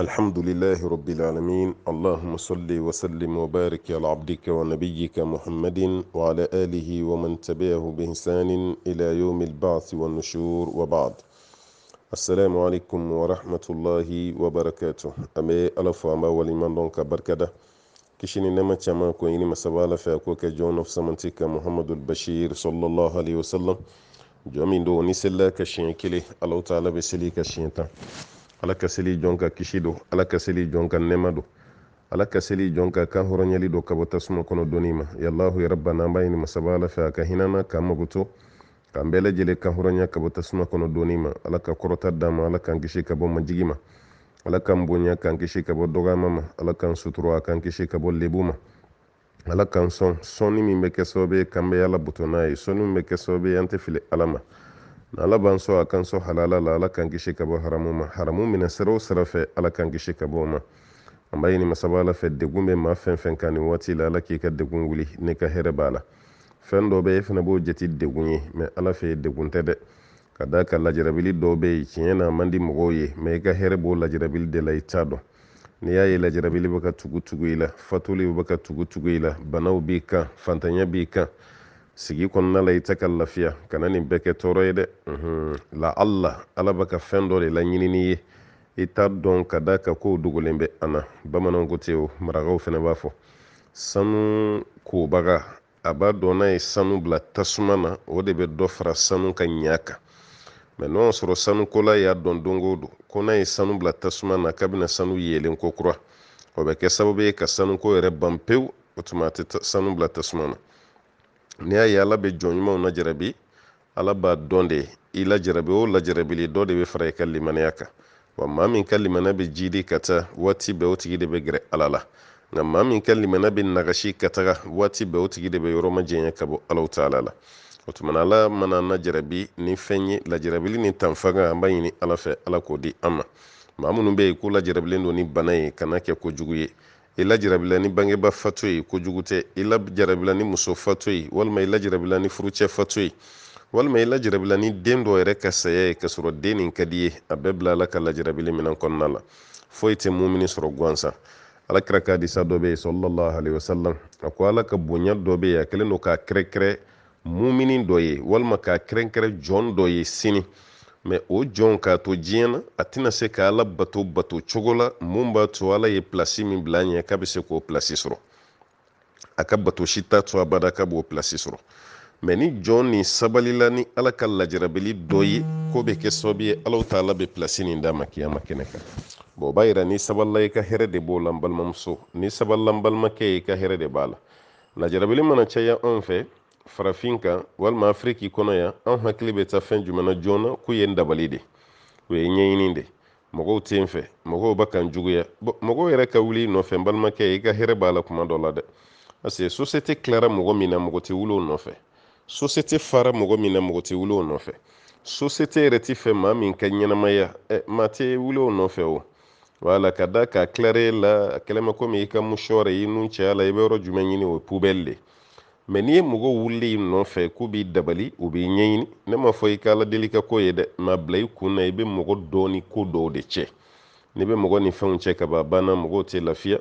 الحمد لله رب العالمين اللهم صل وسلم وبارك على عبدك ونبيك محمد وعلى آله ومن تبعه بإحسان إلى يوم البعث والنشور وبعد. السلام عليكم ورحمة الله وبركاته. أمي ألف أما ولمن دونك بركة كشيني نما تشاما كويني مسابالة فأكوك جون of سمنتك محمد البشير صلى الله عليه وسلم جومين دو نسلا كشين كلي الله تعالى بسلي كشين تا ala ka seli jonka kisi do ala ka seli jonka nema do ala ka seli jonka kan horonyali do kabo tasuma kono donima yallahu ya rabbana bayni masabala fa ka hinana ka maguto ka mbele jele kan horonya kabo tasuma kono donima ala ka korota dama ala kan kisi kabo majigima ala kan bonya kan kisi kabo dogama ala kan suturo kan kisi kabo lebuma ala kan sonni min be kesobe kambe ala butonai sonni min be kesobe ante fili alama na ala ban so akan so halala la ala kan gishi kabo haramu mina sero sarafe ala kan gishi kabo ma amma yini masabala fe degume ma fen kan ni wati la ala ki ka degun wuli ne ka here bala fen do be fena bo jeti degunye me ala fe degunte de kada ka lajirabili do be kiyena mandi mogoye me ka here bo lajirabili de la itado ni yayi lajirabili baka tugu ila fatuli baka tugu ila banaw bi ka fantanya bi ka sigi kɔnɔna la i tɛ ka lafiya kana nin bɛɛ kɛ tɔɔrɔ ye dɛ la ala bɛ ka fɛn dɔ de laɲinini ye i t'a dɔn ka da ka kow dogolen bɛ an na bamananw ko ten o marakaw fɛnɛ b'a fɔ sanu kobaga a b'a dɔn n'a ye sanu bila tasuma na o de bɛ dɔ fara sanu ka ɲa kan mɛ n'o y'a sɔrɔ sanukola y'a dɔn don o don ko n'a ye sanu bila tasuma na k'a bɛna sanu yelen ko kura o bɛ kɛ sababu ye ka sanuko yɛrɛ ban pewu o tuma a tɛ sanu bila tasuma na ni y'a ye ala bɛ jɔn ɲumanw lajarabi ala b'a dɔn de i lajarabi o lajarabili dɔ de bɛ fara i ka limaniya kan wa maa min ka limaniya bɛ jidi ka taa waati bɛɛ o tigi de bɛ gɛrɛ ala la nka maa min ka limaniya bɛ nagasi ka taga waati bɛɛ o tigi de bɛ yɔrɔ ma jɛnya ka bɔ alaw taala la o tuma na ala mana lajarabi ni fɛn ye lajarabili ni tanfanga an b'a ɲini ala fɛ ala k'o di an ma maa minnu bɛ yen ko lajarabilen don ni bana ye kana kɛ kojugu ye i lajarabila ni bangeba fato ye kojugu tɛ i lajarabila ni muso fato ye walima i lajarabila ni furucɛ fato ye walima i lajarabila ni den dɔ yɛrɛ ka saya ye ka sɔrɔ den nin ka di ye a bɛɛ bila ala ka lajarabili minɛn kɔnɔna la foyi tɛ mumini sɔrɔ gansan alakira ka hadisa dɔ bɛ yen sallallahu alaihi wasallam a ko ala ka bonya dɔ bɛ yen a kɛlen don k'a kɛrɛkɛrɛ mumini dɔ ye walima k'a kɛrɛnkɛrɛ jɔn dɔ ye sini mɛ o jɔn k'a to diɲɛ na a tɛna se ka ala bato cogo la mun b'a to ala ye pilasi min bila ɲɛ k'a bɛ se k'o pilasi sɔrɔ a ka bato si t'a to abada k'a b'o pilasi sɔrɔ mɛ ni jɔn ni sabalila ni ala ka lajarabili dɔ ye k'o bɛ kɛ sababu ye alaw ta'ala bɛ pilasi nin d'a ma kiyama kɛnɛ kan bon o b'a yira ni sabalila i ka hɛrɛ de b'o la n balimamuso ni sabalila n balimakɛ i ka hɛrɛ de b'a la lajarabili mana caya anw fɛ farafin kan walima afiriki kɔnɔ yan an hakili bɛ taa fɛn jumɛn na joona k'u ye dabali de o ye ɲɛɲini de mɔgɔw tɛ n fɛ mɔgɔw bɛ kan juguya mɔgɔw yɛrɛ ka wuli nɔfɛ n balimakɛ i ka hɛrɛ b'a la kuma dɔ la dɛ parce que société tilara mɔgɔ min na mɔgɔ tɛ wuli o nɔfɛ société fara mɔgɔ min na mɔgɔ tɛ wuli o nɔfɛ société yɛrɛ tɛ fɛ maa min ka ɲɛnamaya maa tɛ wuli o nɔfɛ o wala ka da ka tilara la a kɛlɛma komi i ka mushɔrɛ i nun cɛya la i bɛ yɔrɔ jumɛn ɲini o ye poubelle de mɛ n'i ye mɔgɔw wulili nɔfɛ k'u b'i dabali u b'i ɲɛɲini ne ma fɔ i ka ala deli ka ko ye dɛ mɛ bila i kun na i bɛ mɔgɔ dɔ ni ko dɔw de cɛ n'i bɛ mɔgɔ ni fɛnw cɛ ka ban banna mɔgɔw tɛ lafiya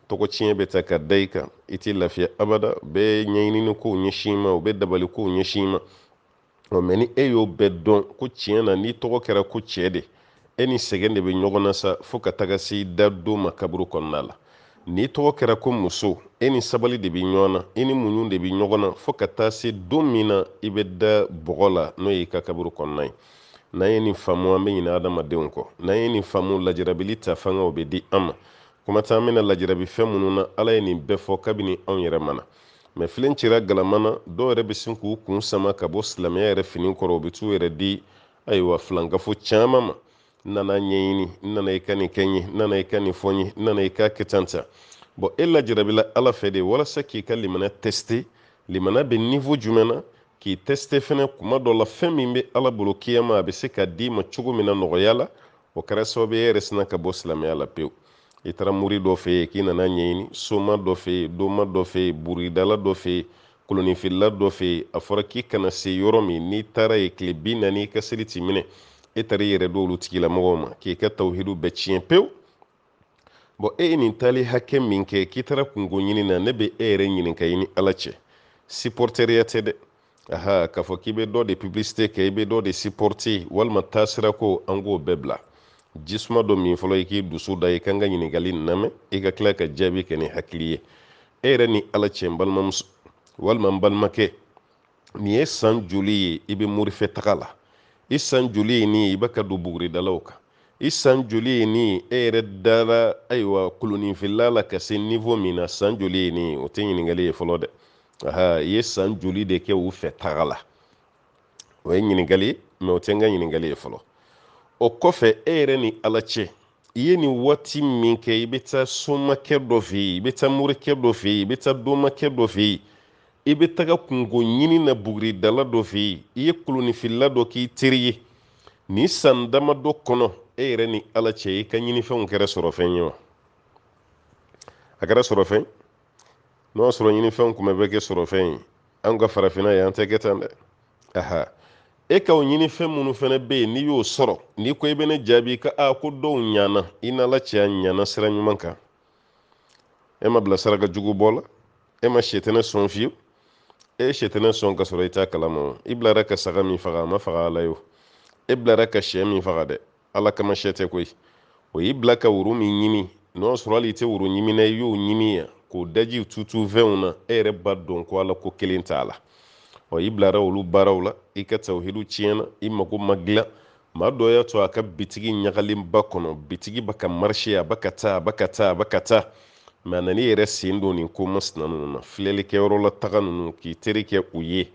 tɔgɔ tiɲɛ bɛ ta ka da i kan i tɛ lafiya abada u bɛ ɲɛɲini kow ɲɛsin ma u bɛ dabali kow ɲɛsin ma mɛ ni e y'o bɛɛ dɔn ko tiɲɛ na n'i tɔgɔ kɛra ko cɛ de e ni sɛgɛn de bɛ ɲɔgɔn na sa fo ka taga se da don ma kaburu kɔnɔna la n'i tɔgɔ kɛra ko muso e ni sabali de bɛ ɲɔgɔn na i ni muɲu de bɛ ɲɔgɔn na fo ka taa se don min na i bɛ da bɔgɔ la n'o y'i ka kaburu kɔnɔna ye n'an ye nin faamu an bɛ ɲinɛ adamadenw kɔ n'an ye nin faamu lajarabili ta fanga o bɛ di an ma kuma taa an bɛna lajarabi fɛn minnu na ala ye nin bɛɛ fɔ kabini anw yɛrɛ ma na mɛ filen cira galama na dɔw yɛrɛ bɛ sin k'u kun sama ka bɔ silamɛya yɛrɛ fini kɔrɔ u bɛ t'u yɛrɛ di ayiwa filankafo caman ma n nana ɲɛɲini n nana i ka nin kɛ n ye n nana i ka nin fɔ n ye n nana i ka kɛ tan ta bon e lajarabila ala fɛ de walasa k'i ka limana teste limana bɛ niveau jumɛn na k'i teste fɛnɛ kuma dɔ la fɛn min bɛ ala bolo kiyama a bɛ se ka d'i ma cogo min na nɔgɔya la o kɛra sababu ye e yɛrɛ sina ka bɔ silamɛya la pewu i taara muri dɔ fɛ yen k'i nana ɲɛɲini soma dɔ fɛ yen doma dɔ fɛ yen buridala dɔ fɛ yen kolonifilila dɔ fɛ yen a fɔra k'i kana se yɔrɔ min n'i taara yen tile 40 i ka seli t'i minɛ e taara i yɛrɛ don olu tigilamɔgɔw ma k'i ka tawhidu bɛɛ tiɲɛ pewu bon nin tali hakɛ min kɛ k'i taara kungo ɲini na ne bɛ e yɛrɛ ɲininka i ni ala cɛ supporteriya tɛ dɛ aha k'a fɔ k'i bɛ dɔ de publicité kɛ i bɛ dɔ de supporter walima taasira ko an k'o bɛɛ bila jisuma dɔ min fɔlɔ i k'i dusu da i kan ka ɲininkali nin lamɛn i ka tila ka jaabi kɛ ni hakili ye e yɛrɛ ni ala cɛ n balimamuso walima n balimakɛ nin ye san joli ye i bɛ morifɛ taga la i san joli ye nin ye i bɛ ka don buguridalaw kan i san joli ye nin ye e yɛrɛ dara ayiwa koloninfila la ka se niveau min na san joli ye nin ye o tɛ ɲininkali ye fɔlɔ dɛ aha i ye san joli de kɛ u fɛ taga la o ye ɲininkali ye mɛ o tɛ n ka ɲininkali ye fɔlɔ o kɔfɛ e yɛrɛ ni ala cɛ i ye nin waati min kɛ i bɛ taa somakɛ dɔ fɛ yen i bɛ taa morikɛ dɔ fɛ yen i bɛ taa dɔmakɛ dɔ fɛ yen i bɛ taga kungo ɲini na buguridala dɔ fɛ yen i ye koloninfila dɔ k'i teri ye nin san damadɔ kɔnɔ e yɛrɛ ni ala cɛ i ka ɲinifɛnw kɛra sɔrɔ fɛn ye wa a kɛra sɔrɔ fɛn n'o y'a sɔrɔ ɲinifɛnw tun bɛ kɛ sɔrɔ fɛn ye an ka farafinna yan an tɛ kɛ tan dɛ aha e ka o ɲinifɛn minnu fana bɛ yen n'i y'o sɔrɔ n'i ko i bɛ ne jaabi ka ko dɔw ɲana i n'ala cɛ ɲana sira ɲuman kan e ma bila saraka jugu bɔ la e ma sɛtɛnɛ sɔn fiyewu e ye sɛtɛnɛ sɔn ka sɔrɔ i t'a kalama o i bilara ka saga min faga a ma faga ala ye o e bilara ka sɛ min faga dɛ ala kama sɛ tɛ koyi o y'i bila ka woro min ɲimi n'o sɔrɔ hali i tɛ woro ɲimina i y'o ɲimi yan k'o daji tutu fɛnw na e yɛrɛ b'a dɔn ko ala ko kelen t'a la i bilara olu baaraw la i ka tawhidu tiɲɛna i mago ma dilan maa dɔ y'a to a ka bitigi ɲagalenba kɔnɔ bitigi bɛ ka marshe a bɛ ka taa a bɛ ka taa a bɛ ka taa mɛ a nana i yɛrɛ sen don nin ko masina ninnu na filɛlikɛyɔrɔ la taga ninnu k'i teri kɛ u ye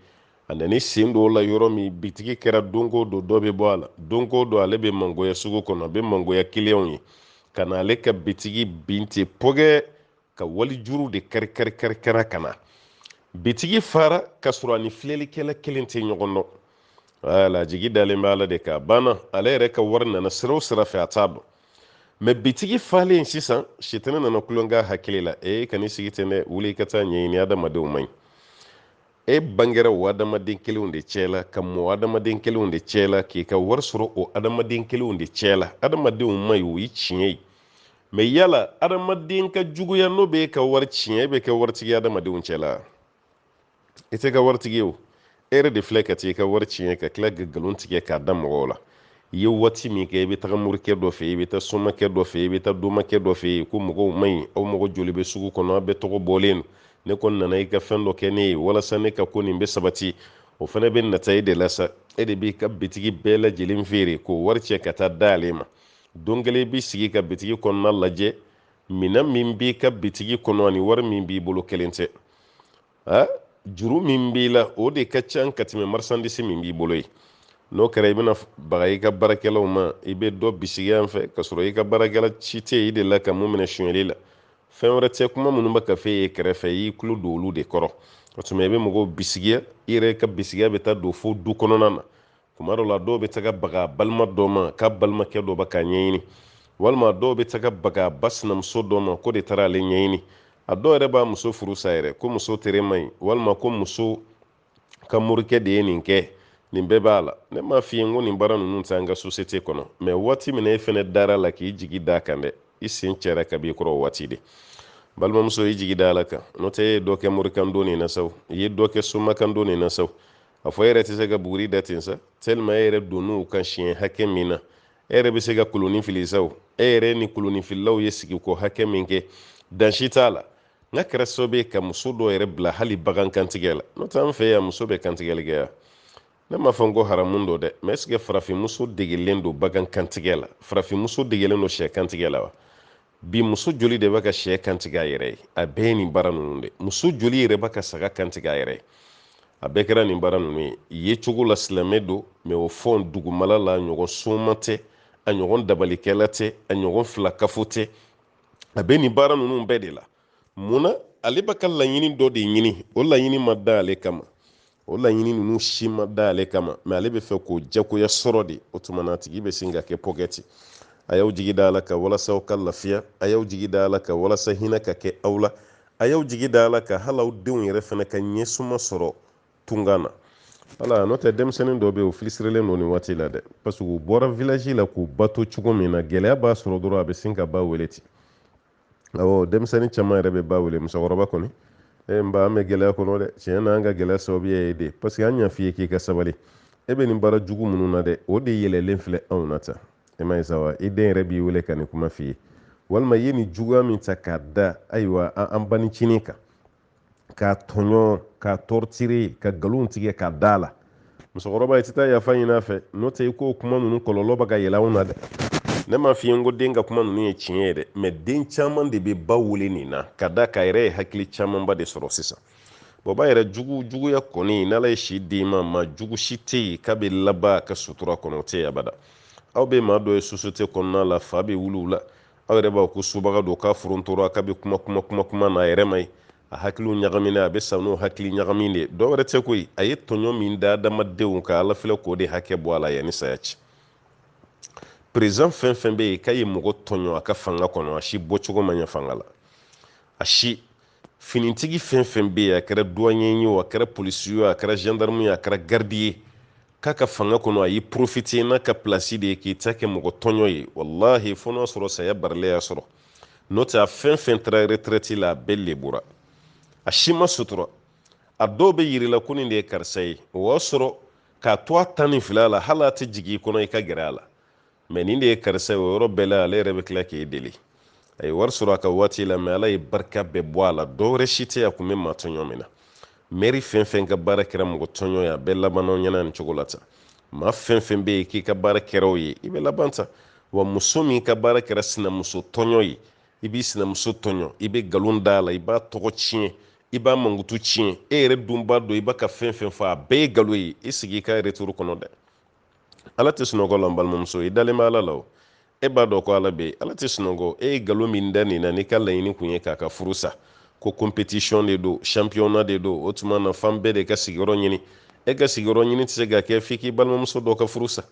a nana i sen don o la yɔrɔ min bitigi kɛra don o don dɔ bɛ bɔ a la don o don ale bɛ mangoya sugu kɔnɔ a bɛ mangoya kiliyanw ye ka na ale ka bitigi bin ten pɔgɛ ka wali juru de kari-kari-kari ka na bitigi fara ka sɔrɔ a ni filɛlikɛla kelen tɛ ɲɔgɔn dɔn wala jigi dalen bɛ ala de kan banna ale yɛrɛ ka wari nana sira o sira fɛ a t'a dɔn mɛ bitigi falen sisan sitana nana kulonkɛ hakili la ka n'i sigi ten dɛ wuli i ka taa ɲɛɲini adamadenw man ɲi e bangera o adamaden kelenw de cɛ la ka mɔ adamaden kelenw de cɛ la k'i ka wari sɔrɔ o adamaden kelenw de cɛ la adamadenw man ɲi o ye tiɲɛ ye mɛ yala adamaden ka juguya n'o bɛ e ka wari tiɲɛ e bɛ kɛ waritigi adamadenw cɛ la i tɛ ka waritigi ye o e yɛrɛ de filɛ ka taa i ka wari tiɲɛ ka tila ka nkalon tigɛ k'a da mɔgɔw la i ye waati min kɛ i bɛ taga morikɛ dɔ fɛ i bɛ taa somakɛ dɔ fɛ i bɛ taa domakɛ dɔ fɛ ko mɔgɔw man ɲi aw mɔgɔ joli bɛ sugu kɔnɔ aw bɛɛ tɔgɔ bɔlen don ne kɔni nana i ka fɛn dɔ kɛ ne ye walasa ne ka ko nin bɛ sabati o fana bɛ nata e de la sa e de b'i ka bitigi bɛɛ lajɛlen feere k'o wari cɛ ka taa da ale ma don kelen i b'i sigi ka bitigi kɔnɔna lajɛ minɛn min b'i ka bitigi kɔnɔ ani wari min b'i bolo kelen tɛ juru min b'i la o de ka ca ka tɛmɛ marsandisi min b'i bolo ye n'o kɛra i bɛna baga i ka baarakɛlaw ma i bɛ dɔ bisigi yan fɛ ka sɔrɔ i ka baarakɛla ci tɛ i de la ka mun minɛ sonyɛli la fɛn wɛrɛ tɛ kuma minnu bɛ ka fɛ e kɛrɛfɛ i y'i tulo don olu de kɔrɔ o tuma i bɛ mɔgɔw bisigiya i yɛrɛ ka bisigiya bɛ taa don fo du kɔnɔna na tuma dɔw la dɔw bɛ taga baga balima dɔ ma k'a balimakɛ dɔ bɛ k'a ɲɛɲini walima dɔw bɛ taga baga ba sinamuso dɔ ma ko de taara ale ɲɛɲini a dɔw yɛrɛ b'a muso furu sa yɛrɛ ko muso tere man ɲi walima ko muso ka morikɛ de ye nin kɛ nin bɛɛ b'a la ne m'a f'i ye ko nin baara ninnu tɛ an ka société kɔnɔ mɛ waati min na e fɛnɛ dara la k'i jigi da kan dɛ i sen cɛra ka b'i kɔrɔ o waati de balimamuso i jigi da ala kan n'o tɛ e ye dɔ kɛ morikan don nin na sa i ye dɔ kɛ somakan don nin na sa a fɔ e yɛrɛ tɛ se ka buguri da ten sa tellement e yɛrɛ donn'u kan siɲɛ hakɛ min na e yɛrɛ bɛ se ka kolonin fili sa e yɛrɛ ni koloninfilaw ye sigi ko hakɛ min kɛ dansi t'a la n ka kɛra sababu ye ka muso dɔ yɛrɛ bila hali bagan kantigɛ la n'o tɛ an fɛ yan muso bɛ kantigɛli kɛ yan ne m'a fɔ n ko haramun don dɛ mais est-ce que farafinmuso degelen don bagan kantigɛ la farafinmuso degelen don sɛ kantigɛ la wa bi muso joli de bɛ ka sɛ kantigɛ a yɛrɛ ye a bɛɛ ye nin baara ninnu de muso joli yɛrɛ bɛ ka saga kantigɛ a yɛrɛ ye a bɛɛ kɛra nin baara ninnu ye ye cogo la silamɛ don mais o fɔ dugumala la ɲɔgɔn soma tɛ a ɲɔgɔn dabalikɛla tɛ a ɲɔgɔn filakafo tɛ a bɛ nin baara ninnu bɛɛ de la munna ale bɛ ka laɲini dɔ de ɲini o laɲini ma da ale kama o laɲini ninnu si ma da ale kama mɛ ale bɛ fɛ k'o jagoya sɔrɔ de o tuma na a tigi bɛ sin ka kɛ pɔkɛti a y'aw jigi da ala ka walasa aw ka lafiya a y'aw jigi da ala ka walasa hinɛ ka kɛ aw la a y'aw jigi da ala ka hali aw denw yɛrɛ fana ka ɲɛsuma sɔrɔ tunga na ala n'o tɛ denmisɛnnin dɔ bɛ yen o filisirilen don nin waati la dɛ parce que u bɔra village la k'u bato cogo min na gɛlɛya b'a sɔrɔ dɔrɔn a bɛ sin ka ba wele ten awɔ denmisɛnnin caman yɛrɛ bɛ ba wele musokɔrɔba kɔni n ba an bɛ gɛlɛya kɔnɔ dɛ tiɲɛ na an ka gɛlɛya sababuya ye de parce que an y'a f'i ye k'i ka sabali e bɛ nin baara jugu minnu na dɛ o de yɛlɛlen filɛ anw na tan e ma ye sa wa i den yɛrɛ b'i wele ka nin kuma f'i ye walima i ye nin juguya min ta k'a da ayiwa an banicinin kan k'a tɔɲɔ k'a tɔrɔtire ka nkalon tigɛ k'a da la musokɔrɔba i tɛ taa yafa ɲini a fɛ n'o tɛ i k'o kuma ninnu kɔlɔlɔ bɛ ka yɛlɛ anw na dɛ ne m'a f'i ye n ko den ka kuma ninnu ye tiɲɛ ye dɛ mɛ den caman de bɛ ba wele nin na ka da k'a yɛrɛ ye hakili camanba de sɔrɔ sisan bɔn ba yɛrɛ juguya kɔni n'ala ye si d'i ma maa jugu si tɛ yen k'a bɛ laban a ka sutura kɔnɔ o tɛ yen abada aw bɛ maa dɔ ye sosiyete kɔnɔna la fa bɛ wuli u la aw yɛrɛ b'a ko subaga don k'a furuntora k'a bɛ kuma n'a yɛrɛ ma ye a hakiliw ɲagaminen a bɛ sa n'o hakili ɲagamin de dɔ wɛrɛ tɛ koyi a ye tɔɲɔ min da adamadenw ka ala filɛ k'o de hakɛ bɔ a la yanni saya cɛ perezan fɛn fɛn bɛ yen k'a ye mɔgɔ tɔɲɔ a ka fanga kɔnɔ a si bɔcogo ma ɲɛ fanga la a si finitigi fɛn fɛn bɛ yen a kɛra duwanɲɛ ye o a kɛra polisi ye a kɛra gendarme ye a kɛra garidi ye k'a ka fanga kɔnɔ a y'i profite n'a ka pilasi de ye k'i ta kɛ mɔgɔ tɔɲɔ ye walahi fo n'a sɔrɔ saya barilen y'a sɔrɔ n'o tɛ a fɛn fɛn taara retraite la a bɛɛ lebura a si ma sutura a dɔw bɛ yirila ko nin de ye karisa ye o y'a sɔrɔ k'a to a tan ni fila la hali a tɛ jigin i kɔnɔ i ka gɛrɛ a la mɛ nin de ye karisa ye o yɔrɔ bɛɛ la ale yɛrɛ bɛ tila k'e deli a ye wari sɔrɔ a ka waati la mɛ ala ye barika bɛɛ bɔ a la dɔwɛrɛ si tɛ a kun bɛ maa tɔɲɔ min na mɛri fɛn fɛn ka baara kɛra mɔgɔ tɔɲɔ ye a bɛɛ labanna ɲɛna nin cogo la tan maa fɛn fɛn bɛ yen k'i ka baara kɛra o ye i bɛ laban ta wa muso min ka baara kɛra sinamuso tɔɲɔ ye i b'i sinamuso tɔɲɔ i bɛ nkalon da a la i b'a tɔgɔ tiɲɛ i b'a mankutu tiɲɛ e yɛrɛ dun b'a dɔn i b'a ka fɛn fɛn fɔ a bɛɛ ye nkalon ye i sigi i ka returu kɔnɔ dɛ ala tɛ sunɔgɔ la n balimamuso i dalen bɛ ala la o e b'a dɔn ko ala bɛ yen ala tɛ sunɔgɔ e ye nkalon min da nin na n'i ka laɲini kun ye k'a ka furu sa ko competition de don championnat de don o tuma na fan bɛɛ de ka sigiyɔrɔ ɲini e ka sigiyɔrɔ ɲini tɛ se ka kɛ f'i k'i balimamuso dɔ ka furu sa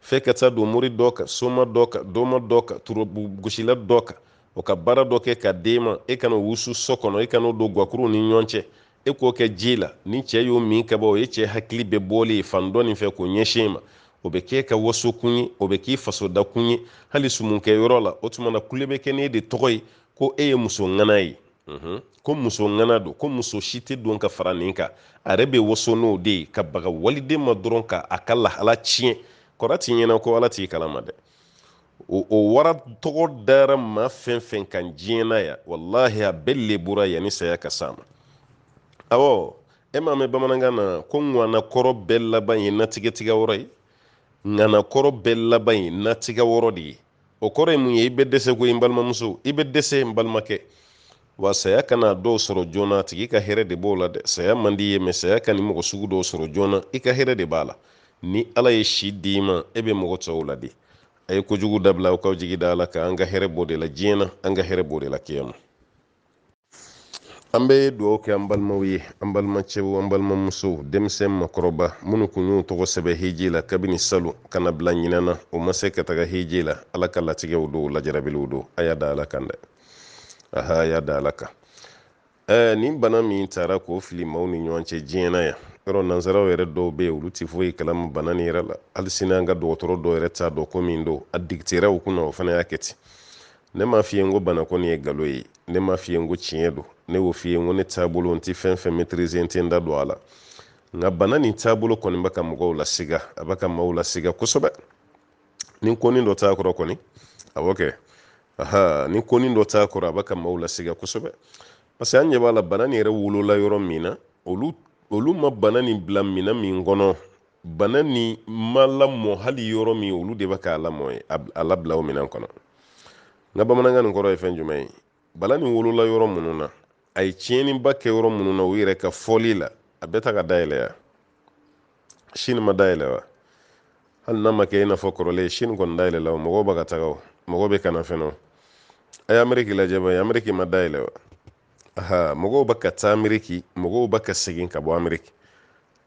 f'e ka taa don mori dɔ kan soma dɔ kan dɔma dɔ kan turobu gosila dɔ kan o ka baara dɔ kɛ ka d'e ma e kana wusu so kɔnɔ e kana don gakuru ni ɲɔgɔn cɛ e k'o kɛ ji la ni cɛ y'o min ka bɔ o ye cɛ hakili bɛ bɔlen ye fan dɔ nin fɛ k'o ɲɛsin ma o bɛ kɛ ka waso kun ye o bɛ k'i fasoda kun ye hali sumunkɛ yɔrɔ la o tuma na kule bɛ kɛ ne de tɔgɔ ye ko e ye muso ŋana ye ko muso ŋana don ko muso si tɛ don ka fara nin kan a yɛrɛ bɛ waso n'o de ye ka baga waliden ma dɔrɔn ka a ka lahala tiɲɛ kɔrɔ t'i ɲɛna ko ala t'i kalama dɛ o wara tɔgɔ dara maa fɛn fɛn kan diɲɛ na ya wallahi a bɛɛ lebura yanni saya ka s'a ma awɔ e m'a mɛn bamanankan na ko ŋwana kɔrɔ bɛɛ laban ye natigɛtigɛ wɔrɔ ye ŋana kɔrɔ bɛɛ laban ye natigɛ wɔrɔ de ye o kɔrɔ ye mun ye i bɛ dɛsɛ ko n balimamuso i bɛ dɛsɛ n balimakɛ wa saya kana dɔw sɔrɔ joona a tigi ka hɛrɛ de b'o la dɛ saya man di ye mɛ saya ka ni mɔgɔ sugu dɔw sɔrɔ joona i ka hɛrɛ de b'a la ni ala ye si d'i ma e bɛ mɔgɔ tɔw la de a ye kojugu dabila aw kaw jigi da ala kan an ka hɛrɛ b'o de la diɲɛ na an ka hɛrɛ b'o de la kiyama an bɛ dugawu kɛ an balimaw ye an balimacɛw an balimamusow denmisɛn makɔrɔba minnu kun y'u tɔgɔ sɛbɛ hiji la kabini salon ka na bila ɲinɛ na o ma se ka taga hiji la ala ka latigɛw don lajarabilenw don a y'a da ala kan dɛ aha a y'a da ala kan nin bana min taara k'o fili maaw ni ɲɔgɔn cɛ diɲɛ na yan yɔrɔ nansaraw yɛrɛ dɔw bɛ yen olu tɛ foyi kalama bana nin yɛrɛ la hali sini an ka dɔgɔtɔrɔ dɔw yɛrɛ t'a dɔn ko min don a digitera u kunna o fana y'a kɛ ten ne m'a f'i ye n ko bana kɔni ye nkalon ye ne m'a f'i ye n ko tiɲɛ don ne y'o f'i ye n ko ne taabolo n tɛ fɛn fɛn maîtriser n tɛ n da don a la nka bana nin taabolo kɔni bɛ ka mɔgɔw lasiga a bɛ ka maaw lasiga kosɛbɛ ni konin dɔ t'a kɔrɔ kɔni awɔ kɛ ni konin dɔ t'a kɔrɔ a bɛ ka maaw lasiga kosɛbɛ parce que an ɲɛ b'a la bana nin yɛrɛ wolola yɔrɔ min na olu ma bana nin bila minɛn min kɔnɔ bana nin ma lamɔ hali yɔrɔ min olu de bɛ k'a lamɔ ye a labila o minɛn kɔnɔ n ka bamanankan nin kɔrɔ ye fɛn jumɛn ye bana nin wolola yɔrɔ minnu na a ye tiɲɛniba kɛ yɔrɔ minnu na u yɛrɛ ka fɔli la a bɛ ta ka dayɛlɛ ya sini ma dayɛlɛ wa hali n'a ma kɛ i n'a fɔ kɔrɔlen sini kɔni dayɛlɛ la o mɔgɔw bɛ ka taga o mɔgɔw bɛ kana fɛnɛ o a ye ameriki lajɛ ba ye ameriki ma dayɛlɛ wa mɔgɔw bɛ ka taa ameriki mɔgɔw bɛ ka segin ka bɔ ameriki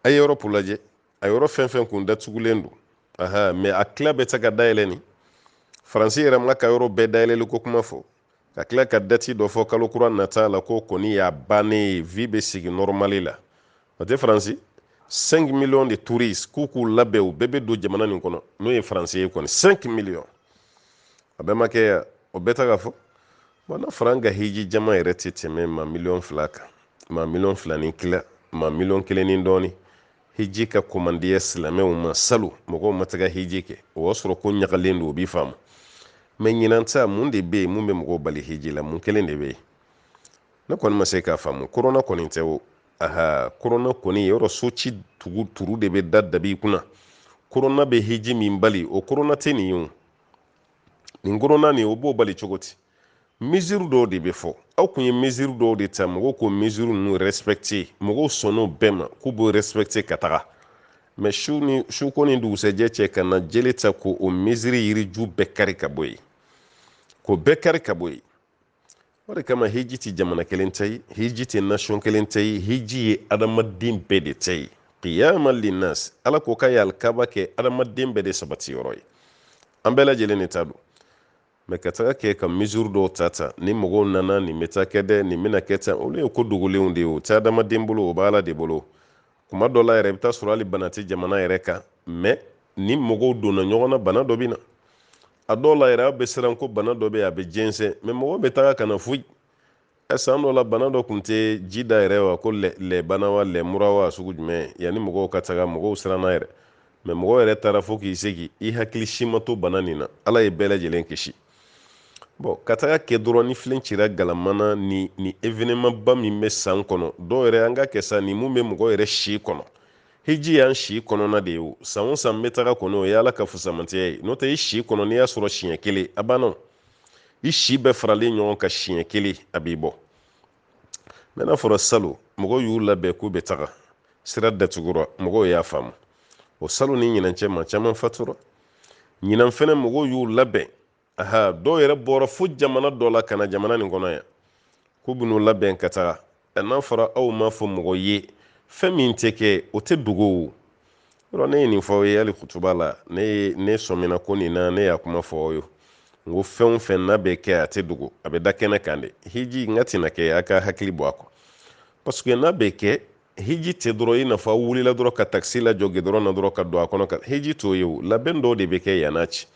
a ye yɔrɔpu lajɛ a yɔrɔ fɛn fɛn kun datugulen don mɛ a tila bɛ ta ka dayɛlɛ ni faransi yɛrɛ ma ka yɔrɔ bɛɛ dayɛlɛli ko kuma fɔ ka tila ka dati dɔ fɔ kalo kura nata la ko kɔni y'a bannen ye vi bɛ sigi normali la o tɛ faransi 5 millions de touristes k'u labɛn u bɛɛ bɛ don jamana nin kɔnɔ n'o ye faransi ye kɔni 5 millions a bɛɛ ma kɛ o bɛɛ ta ka fɔ wana faranga hiji jama yɛrɛ tɛ tɛmɛ ma miliyɔn 2 kan ma miliyɔn 2 ni kila ma miliyɔn 1 ni dɔɔni hiji ka komandiya silamɛw ma salo mɔgɔw ma taga hiji kɛ o y'a sɔrɔ ko ɲagalen don o b'i faamu mɛ ɲinan ta mun de bɛ yen mun bɛ mɔgɔw bali hiji la mun kelen de bɛ yen ne kɔni ma se k'a faamu korona kɔni tɛ o korona kɔni yɔrɔ soci turu de bɛ da dabi kunna korona bɛ hiji min bali o korona tɛ nin ye o nin korona nin o b'o bali cogo di mesure dɔw de bɛ fɔ aw kun ye mesure dɔw de ta mɔgɔw ko mesure ninnu respecter mɔgɔw sɔnn'o bɛɛ ma k'u b'o respecter ka taga mɛ su ko ni dugusɛjɛ cɛ ka na jeli ta ko o mesure yiriju bɛɛ kari ka bɔ yen ko bɛɛ kari ka bɔ yen o de kama hiji ti jamana kelen ta ye hiji ti nation kelen ta ye hiji ye adamaden bɛɛ de ta ye qiyama linnas ala ko ka ye alikaba kɛ adamaden bɛɛ de sabati yɔrɔ ye an bɛɛ lajɛlen de ta don mɛ ka taga kɛ ka mesure dɔw ta ni mɔgɔw nana nin bɛ taa kɛ dɛ nin bɛna kɛ tan olu ye ko dogolenw de ye o tɛ adamaden bolo o b'ala de bolo kuma dɔ la yɛrɛ i bɛ taa sɔrɔ hali bana tɛ jamana yɛrɛ kan mɛ ni mɔgɔw donna ɲɔgɔn na bana dɔ bɛ na a dɔw la yɛrɛ aw bɛ siran ko bana dɔ bɛ yen a bɛ jɛnsɛn mɛ mɔgɔw bɛ taga ka na foyi san dɔ la bana dɔ tun tɛ ji da yɛrɛ wa ko lɛbana wa lɛmura wa sugu jumɛn yanni mɔgɔw ka taga mɔgɔw siranna yɛrɛ mɛ mɔgɔw yɛrɛ taara fo k'i se k'i hakili si ma to bana nin na ala ye bɛɛ lajɛlen kisi bon ka taga kɛ dɔrɔn ni filen cira galamana ni événement ba min bɛ san kɔnɔ dɔw yɛrɛ an ka kɛ sa ni mun bɛ mɔgɔ yɛrɛ si kɔnɔ hiji y'an si kɔnɔna de ye o san o san bɛ taga kɔnɔ o ye ala ka fusamantiya ye n'o tɛ i si kɔnɔ n'i y'a sɔrɔ siɲɛ kelen a banna i si bɛɛ faralen ɲɔgɔn kan siɲɛ kelen a b'i bɔ mɛ n'a fɔra salo mɔgɔw y'u labɛn k'u bɛ taga sira datugura mɔgɔw y'a faamu o salo ni ɲinan cɛ maa caman fatura ɲinan fɛnɛ mɔgɔw y'u labɛn dɔw yɛrɛ bɔra fo jamana dɔ la ka na jamana nin kɔnɔ yan k'u bɛn'u labɛn ka taga n'a fɔra aw ma fɔ mɔgɔ ye fɛn min tɛ kɛ o tɛ dogo o yɔrɔ ne ye nin fɔ aw ye hali kutuba la ne sɔmina ko nin na ne y'a kuma fɔ aw ye n ko fɛn o fɛn n'a bɛ kɛ a tɛ dogo a bɛ da kɛnɛ kan de hiji n ka tɛna kɛ a ka hakili bɔ a kɔ parce que n'a bɛ kɛ hiji tɛ dɔrɔn i n'a fɔ aw wulila dɔrɔn ka taxi lajɔ gidɔrɔn na dɔrɔn ka don a kɔnɔ ka hiji t'o ye o labɛn dɔw de bɛ kɛ yan'a ci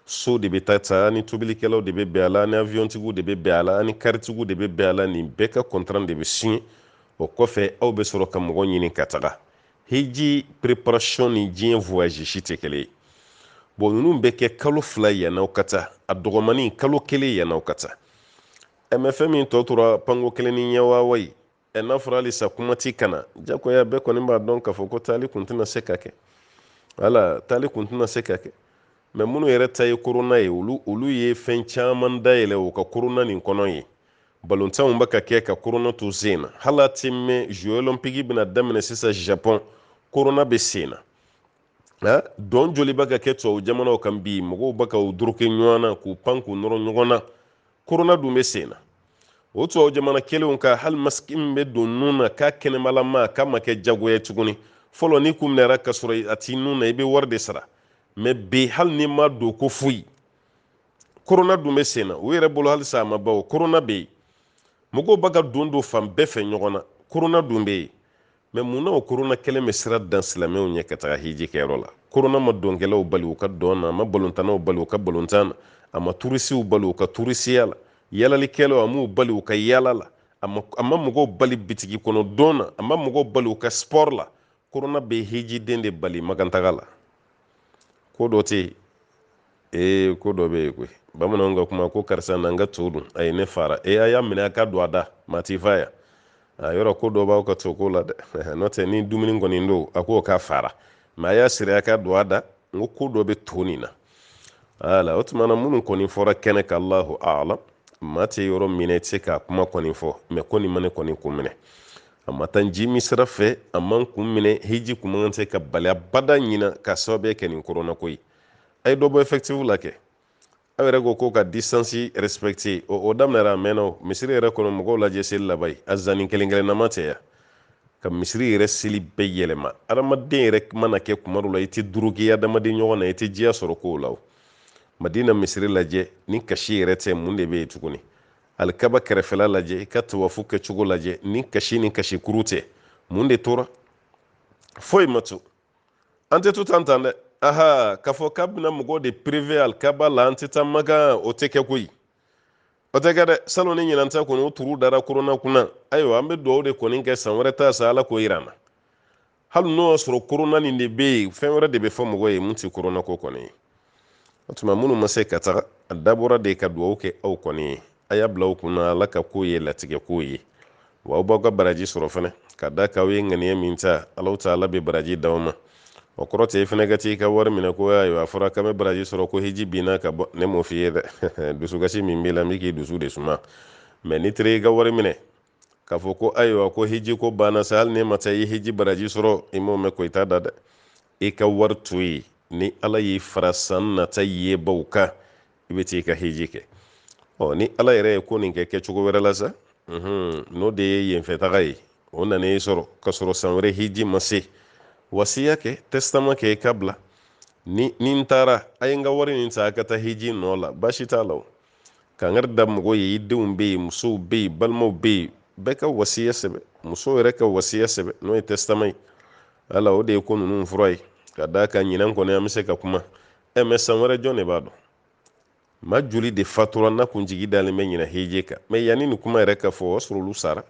so de bɛ taa ni tobilikɛlaw de bɛ bɛn a la ni aviyɔntigiw de bɛ bɛn a la ni karitigiw de bɛ bɛn a la nin bɛɛ ka contrat de bɛ signé o kɔfɛ aw bɛ sɔrɔ ka mɔgɔ ɲini ka taga hiji préparation ni diɲɛ voyage si tɛ kelen ye bon ninnu bɛ kɛ kalo 2 yann'aw ka taa a dɔgɔmanin kalo 1 yann'aw ka taa mɛ fɛn min tɔ tora panko 1 ni ɲɛwawa ye n'a fɔra halisa kuma ti kana jagoya bɛɛ kɔni b'a dɔn k'a fɔ ko taali kun tɛna se ka kɛ wala taali kun tɛna se ka kɛ mɛ minnu yɛrɛ ta ye korona ye olu ye fɛn caman dayɛlɛ o ka korona nin kɔnɔ ye balontanw bɛ ka kɛ ka korona to sen na hali a tɛ mɛn jeux olympiques bɛna daminɛ sisan japon korona bɛ sen na dɔn joli bɛ ka kɛ tubabu jamanaw kan bi mɔgɔw bɛ ka u doroke ɲɔgɔn na k'u pan k'u nɔrɔ ɲɔgɔn na korona dun bɛ sen na o tubabu jamana kelenw ka hali masiki min bɛ don nun na k'a kɛnɛmalama k'a ma kɛ jagoya tuguni fɔlɔ n'i kun minɛra ka sɔrɔ a t'i nun na i bɛ wari de sara mɛ bi hali ni ma don ko foyi korona dun bɛ sen na u yɛrɛ bolo halisa a ma ban o korona bɛ yen mɔgɔw bɛ ka don fan bɛɛ fɛ ɲɔgɔn na korona dun bɛ yen mɛ mun na o korona kɛlen bɛ sira dan silamɛw ɲɛ ka taga hiji kɛyɔrɔ la korona ma dɔnkɛlaw bali u ka dɔn na a ma balontannaw bali u ka balontan na a ma turisiw bali u ka turisiya la yalalikɛlaw a m'u bali u ka yala la a ma mɔgɔw bali bitigi kɔnɔ don na a ma mɔgɔw bali u ka sport la korona bɛ hijiden de bali magantaga la ko dɔ tɛ yen ko dɔ bɛ yen koyi bamananw ka kuma ko karisa na n ka to dun a ye ne fara a y'a minɛ a ka don a da maa t'i fa ya yɔrɔ ko dɔ b'aw ka to ko la dɛ n'o tɛ ni dumuni kɔni don a k'o ka fara mɛ a y'a siri a ka don a da n ko dɔ bɛ to nin na wala o tuma na minnu kɔni fɔra kɛnɛ ka Allahu a'lam maa tɛ yɔrɔ minɛ i tɛ se k'a kuma kɔni fɔ mɛ ko nin ma ne kɔni kun minɛ a ma taa ji min sira fɛ a man kun minɛ hiji kun man se ka bali abada ɲina ka sababu kɛ nin korona ko ye a ye dɔ bɔ effectif la kɛ aw yɛrɛ ko ka distance respecter o daminɛra a mɛnna o misiri yɛrɛ kɔnɔ mɔgɔw lajɛ seli laban ye a zanni kelen-kelennama tɛ ya ka misiri yɛrɛ seli bɛɛ yɛlɛma adamaden yɛrɛ mana kɛ kuma dɔ la i tɛ duruki adamaden ɲɔgɔn na i tɛ diya sɔrɔ kow la o madina misiri lajɛ ni kasi yɛrɛ tɛ mun de bɛ yen tuguni alikaba kɛrɛfɛla lajɛ i ka tawafu kɛcogo lajɛ ni kasi ni kasi kuru tɛ mun de tora foyi ma to an tɛ to tan dɛ k'a fɔ k'a bɛna mɔgɔw de privé alikaba la an tɛ taa Maka o tɛ kɛ koyi o tɛ kɛ dɛ salon ni ɲinanta kɔni o turu dara korona kunna ayiwa an bɛ dugawu de kɔni kɛ san wɛrɛ ta sa ala k'o yira an na hali n'o y'a sɔrɔ korona nin de bɛ yen fɛn wɛrɛ de bɛ fɔ mɔgɔ ye mun tɛ korona ko kɔni ye o tuma minnu ma se ka taga a dabɔra de ka dugawu kɛ aw kɔni ye a y'a bila aw kunna ala ka ko ye latigɛ ko ye wa aw b'aw ka baraji sɔrɔ fana ka da k'aw ye ŋaniya min ta ala ta'ala bɛ baraji d'aw ma o kɔrɔ tɛ i fana ka t'i ka wari minɛ ko ayiwa a fɔra k'an bɛ baraji sɔrɔ ko hiji binna ka bɔ ne m'o f'i ye dɛ dusukasi min b'i la n bɛ k'i dusu de suma mɛ n'i taara i ka wari minɛ k'a fɔ ko ayiwa ko hiji ko banna sa hali n'e ma taa i hiji baraji sɔrɔ i m'o mɛn ko i t'a da dɛ i ka wari to yen ni ala y'i fara san nata ye baw kan i bɛ t'i ka hiji kɛ ni ala yɛrɛ ye ko nin kɛ kɛcogo wɛrɛ la sa n'o de ye yenfɛtaga ye o nan'e sɔrɔ ka sɔrɔ san wɛrɛ hiji ma se wasiya kɛ testament kɛ i ka bila ni n taara a ye n ka wari nin ta a ka taa hiji nɔ la baasi t'a la o kangari da mɔgɔ ye i denw bɛ yen musow bɛ yen balimaw bɛ yen bɛɛ ka wasiya sɛbɛ musow yɛrɛ ka wasiya sɛbɛ n'o ye testament ye ala o de ye ko ninnu fura ye ka d'a kan ɲinan kɔni an bɛ se ka kuma mɛ san wɛrɛ jɔn de b'a dɔn ma joli de fatura n'a kun jigi dalen bɛ ɲinɛ hiji kan mɛ yanni nin kuma yɛrɛ ka fɔ o y'a sɔrɔ olu sara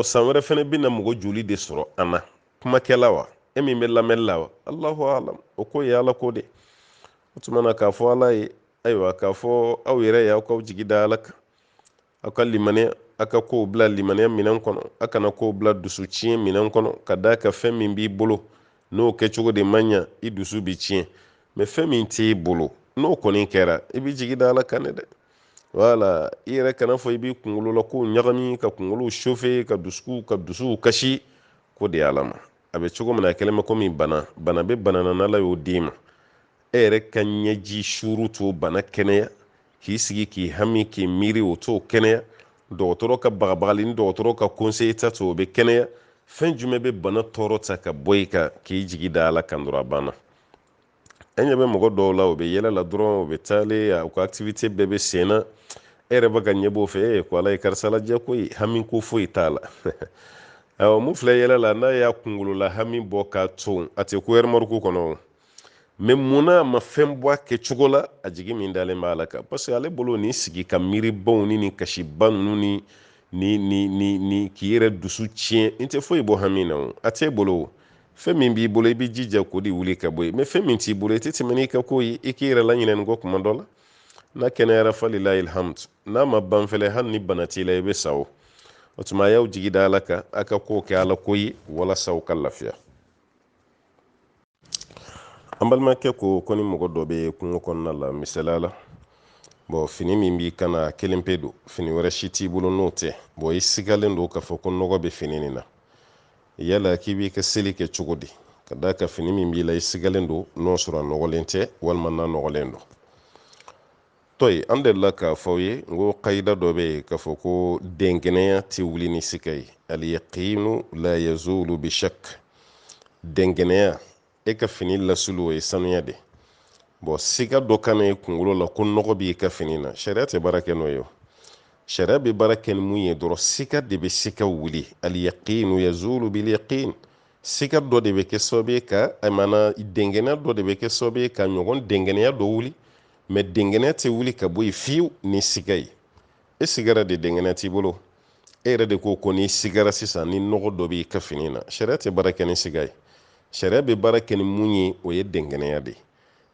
san wɛrɛ fana bɛna mɔgɔ joli de sɔrɔ an na kumakɛla wa e min bɛ lamɛnni la wa alahu alam o ko ye ala ko de o tuma na k'a fɔ ala ye ayiwa k'a fɔ aw yɛrɛ ye aw k'aw jigi da ala kan aw ka limaniya aw ka kow bila limaniya minɛn kɔnɔ aw kana kow bila dusu tiɲɛ minɛn kɔnɔ ka d'a kan fɛn min b'i bolo n'o kɛcogo de man ɲa i dusu bi tiɲɛ mɛ fɛn min t'i bolo n'o kɔni kɛra i b'i jigi da ala kan de dɛ wala i yɛrɛ kana fɔ i b'i kunkolo la ko ɲagami ka kunkolo chauffe ka dusuw kasi ko de ala ma a bɛ cogo min na a kɛlen bɛ komi bana bɛ bana na n'ala y'o d'i ma e yɛrɛ ka ɲɛji suru to bana kɛnɛya k'i sigi k'i hami k'i miiri o t'o kɛnɛya dɔgɔtɔrɔ ka bagabagali ni dɔgɔtɔrɔ ka conseil ta to o bɛ kɛnɛya fɛn jumɛn bɛ bana tɔɔrɔ ta ka bɔ i kan k'i jigi da ala kan dɔrɔn a banna e ɲɛ bɛ mɔgɔ dɔw la o bɛ yɛlɛ la dɔrɔn o bɛ taalen u ka activité bɛɛ bɛ sen na e yɛrɛ bɛ ka ɲɛ b'o fɛ ko ala ye karisa lajɛ koyi hami ko foyi t'a la awɔ mun filɛ yɛlɛ la n'a y'a kunkolo la hami bɔ k'a ton a tɛ ko ɛrɛmɔriku kɔnɔ mɛ munna a ma fɛn bɔ a kɛcogo la a jigi min dalen b'a la kan parce que ale bolo nin sigi ka miiribaw ni kasiba ninnu ni k'i yɛrɛ dusu tiɲɛ n tɛ foyi bɔ hami na o a t'e bolo fɛn min b'i bolo i b'i jija k'o de wuli ka bɔ yen mɛ fɛn min t'i bolo i tɛ tɛmɛ n'i ka ko ye i k'i yɛrɛ laɲinɛ nin kɔ kuma dɔ la n'a kɛnɛyara falilahi alhamdu n'a ma ban fɛnɛ hali ni bana t'i la i bɛ sa o tuma a y'aw jigi da ala kan a ka ko kɛ ala ko ye walasa aw ka lafiya an balimakɛ ko ni mɔgɔ dɔ bɛ kungo kɔnɔna la misaliya la fini min b'i kana kelen pe don fini wɛrɛ si t'i bolo n'o tɛ i sigalen don k'a fɔ ko nɔgɔ bɛ fini nin na yala k'i b'i ka seli kɛ cogo di ka d'a kan fini min b'i la i sigalen don n'o sɔrɔ a nɔgɔlen tɛ walima n'a nɔgɔlen don tɔyi an delila k'a fɔ aw ye n ko kayida dɔ bɛ yen k'a fɔ ko denkɛnɛya tɛ wuli ni siga ye aliyaqinu la yazulu bi shak denkɛnɛya e ka fini lasulu o ye sanuya de siga dɔ kana i kunkolo la ko nɔgɔ b'i ka fini na sariya tɛ baara kɛ n'o ye sariya bɛ baara kɛ ni mun ye dɔrɔn siga de bɛ siga wuli aliyaqinu yazulu bil yaqin siga dɔ de bɛ kɛ sababu ye ka denkɛnɛya dɔ de bɛ kɛ sababu ye ka ɲɔgɔn denkɛnɛya dɔ wuli mɛ denkɛnɛya tɛ wuli ka bɔ yen fiyewu ni siga ye e sigara de denkɛnɛya t'i bolo e yɛrɛ de ko n'i sigara sisan ni nɔgɔ dɔ b'i ka fini na sariya tɛ baara kɛ ni siga ye sariya bɛ baara kɛ ni mun ye o ye denkɛnɛya de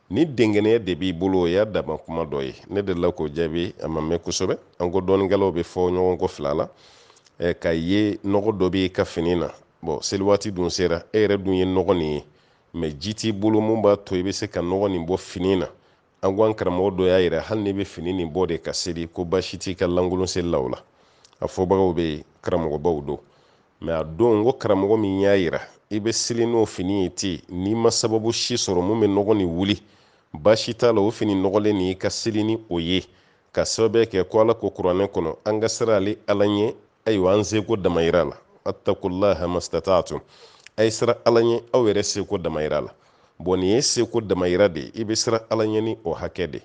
ni denkɛnɛya de b'i bolo o y'a dama kuma dɔ ye ne delila k'o jaabi a ma mɛn kosɛbɛ an ko dɔɔninkɛlaw bɛ fɔ ɲɔgɔn kɔ fila la ka ye nɔgɔ dɔ b'i ka fini na seli waati dun sera e yɛrɛ dun ye nɔgɔ nin ye mɛ ji t'i bolo mun b'a to i bɛ se ka nɔgɔ nin bɔ fini na an ko an karamɔgɔ dɔ y'a yira hali n'i bɛ fini nin bɔ de ka seli ko baasi t'i ka lankolon seli la o la a fɔbagaw bɛ karamɔgɔbaw don mɛ a don ko karamɔgɔ min y'a yira i bɛ seli n'o fini ye ten n'i ma sababu si sɔrɔ mun bɛ nɔgɔ nin wuli baasi t'a la o fini nɔgɔlen nin i ka seli ni o ye ka sababu kɛ ko ala ko kuranɛ kɔnɔ an ka siran ale ala ɲɛ ayiwa an seko damayira la attaqullaha mastata'tum a ye siran ala ɲɛ aw yɛrɛ seko damayira la nin ye seko damayira de i bɛ siran ala ɲɛ ni o hakɛ de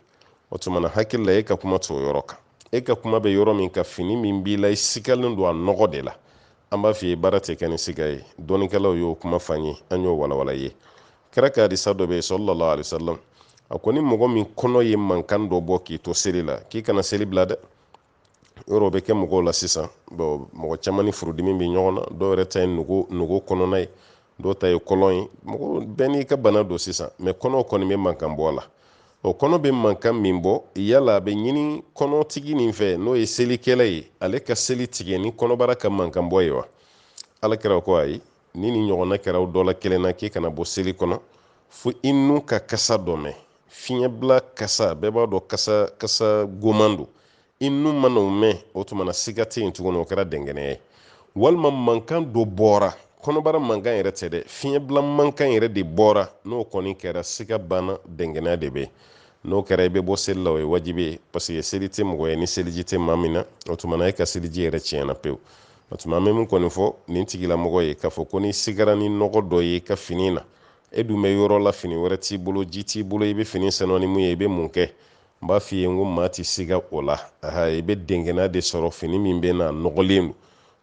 o tuma na hakili la e ka kuma t'o yɔrɔ kan e ka kuma bɛ yɔrɔ min ka fini min b'i la i sigalen don a nɔgɔ de la an b'a f'i ye baara tɛ kɛ ni siga ye dɔɔninkɛlaw y'o kuma fɔ an ye an y'o walawala ye kira ka hadisa dɔ bɛ yen sallallahu alaihi wasallam a ko ni mɔgɔ min kɔnɔ ye mankan dɔ bɔ k'i to seli la k'i kana seli bila dɛ yɔrɔ bɛ kɛ mɔgɔw la sisan mɔgɔ caman ni furudimi bɛ ɲɔgɔn na dɔw yɛrɛ ta ye nogo kɔnɔna ye dɔw ta ye kɔlɔn ye mɔgɔ bɛɛ n'i ka bana don sisan mɛ kɔnɔw kɔni bɛ mankan bɔ a la kɔnɔ bɛ mankan min bɔ yala a bɛ ɲini kɔnɔtigi nin fɛ n'o ye selikɛla ye ale ka seli tigɛ ni kɔnɔbara ka mankan bɔ ye wa alakira ko ayi ni nin ɲɔgɔnna kɛra dɔ la kelen na k'i kana bɔ seli kɔnɔ fo i nu ka kasa dɔ mɛn fiɲɛ bila kasa bɛɛ b'a dɔn kasa goman don i nu mana o mɛn o tuma na siga tɛ yen tuguni o kɛra dɛngɛnɛ ye walima mankan dɔ bɔra kɔnɔbara mankan yɛrɛ tɛ dɛ fiɲɛ bila mankan yɛrɛ de bɔra n'o kɔni kɛra siga banna dɛngɛnɛ de bɛ n'o kɛra i bɛ bɔ seli la o ye wajibi ye parce que seli tɛ mɔgɔ ye ni seliji tɛ maa min na o tuma na e ka seliji yɛrɛ tiɲɛna pewu o tuma an bɛ min kɔni fɔ nin tigilamɔgɔ ye k'a fɔ ko ni sigara ni nɔgɔ dɔ ye i ka fini na e dun bɛ yɔrɔ la fini wɛrɛ t'i bolo ji t'i bolo i bɛ fini sanuyɔ ni mun ye i bɛ mun kɛ n b'a f'i ye n ko maa ti siga o la i bɛ dɛngɛnna de sɔrɔ fini min bɛ na nɔgɔlen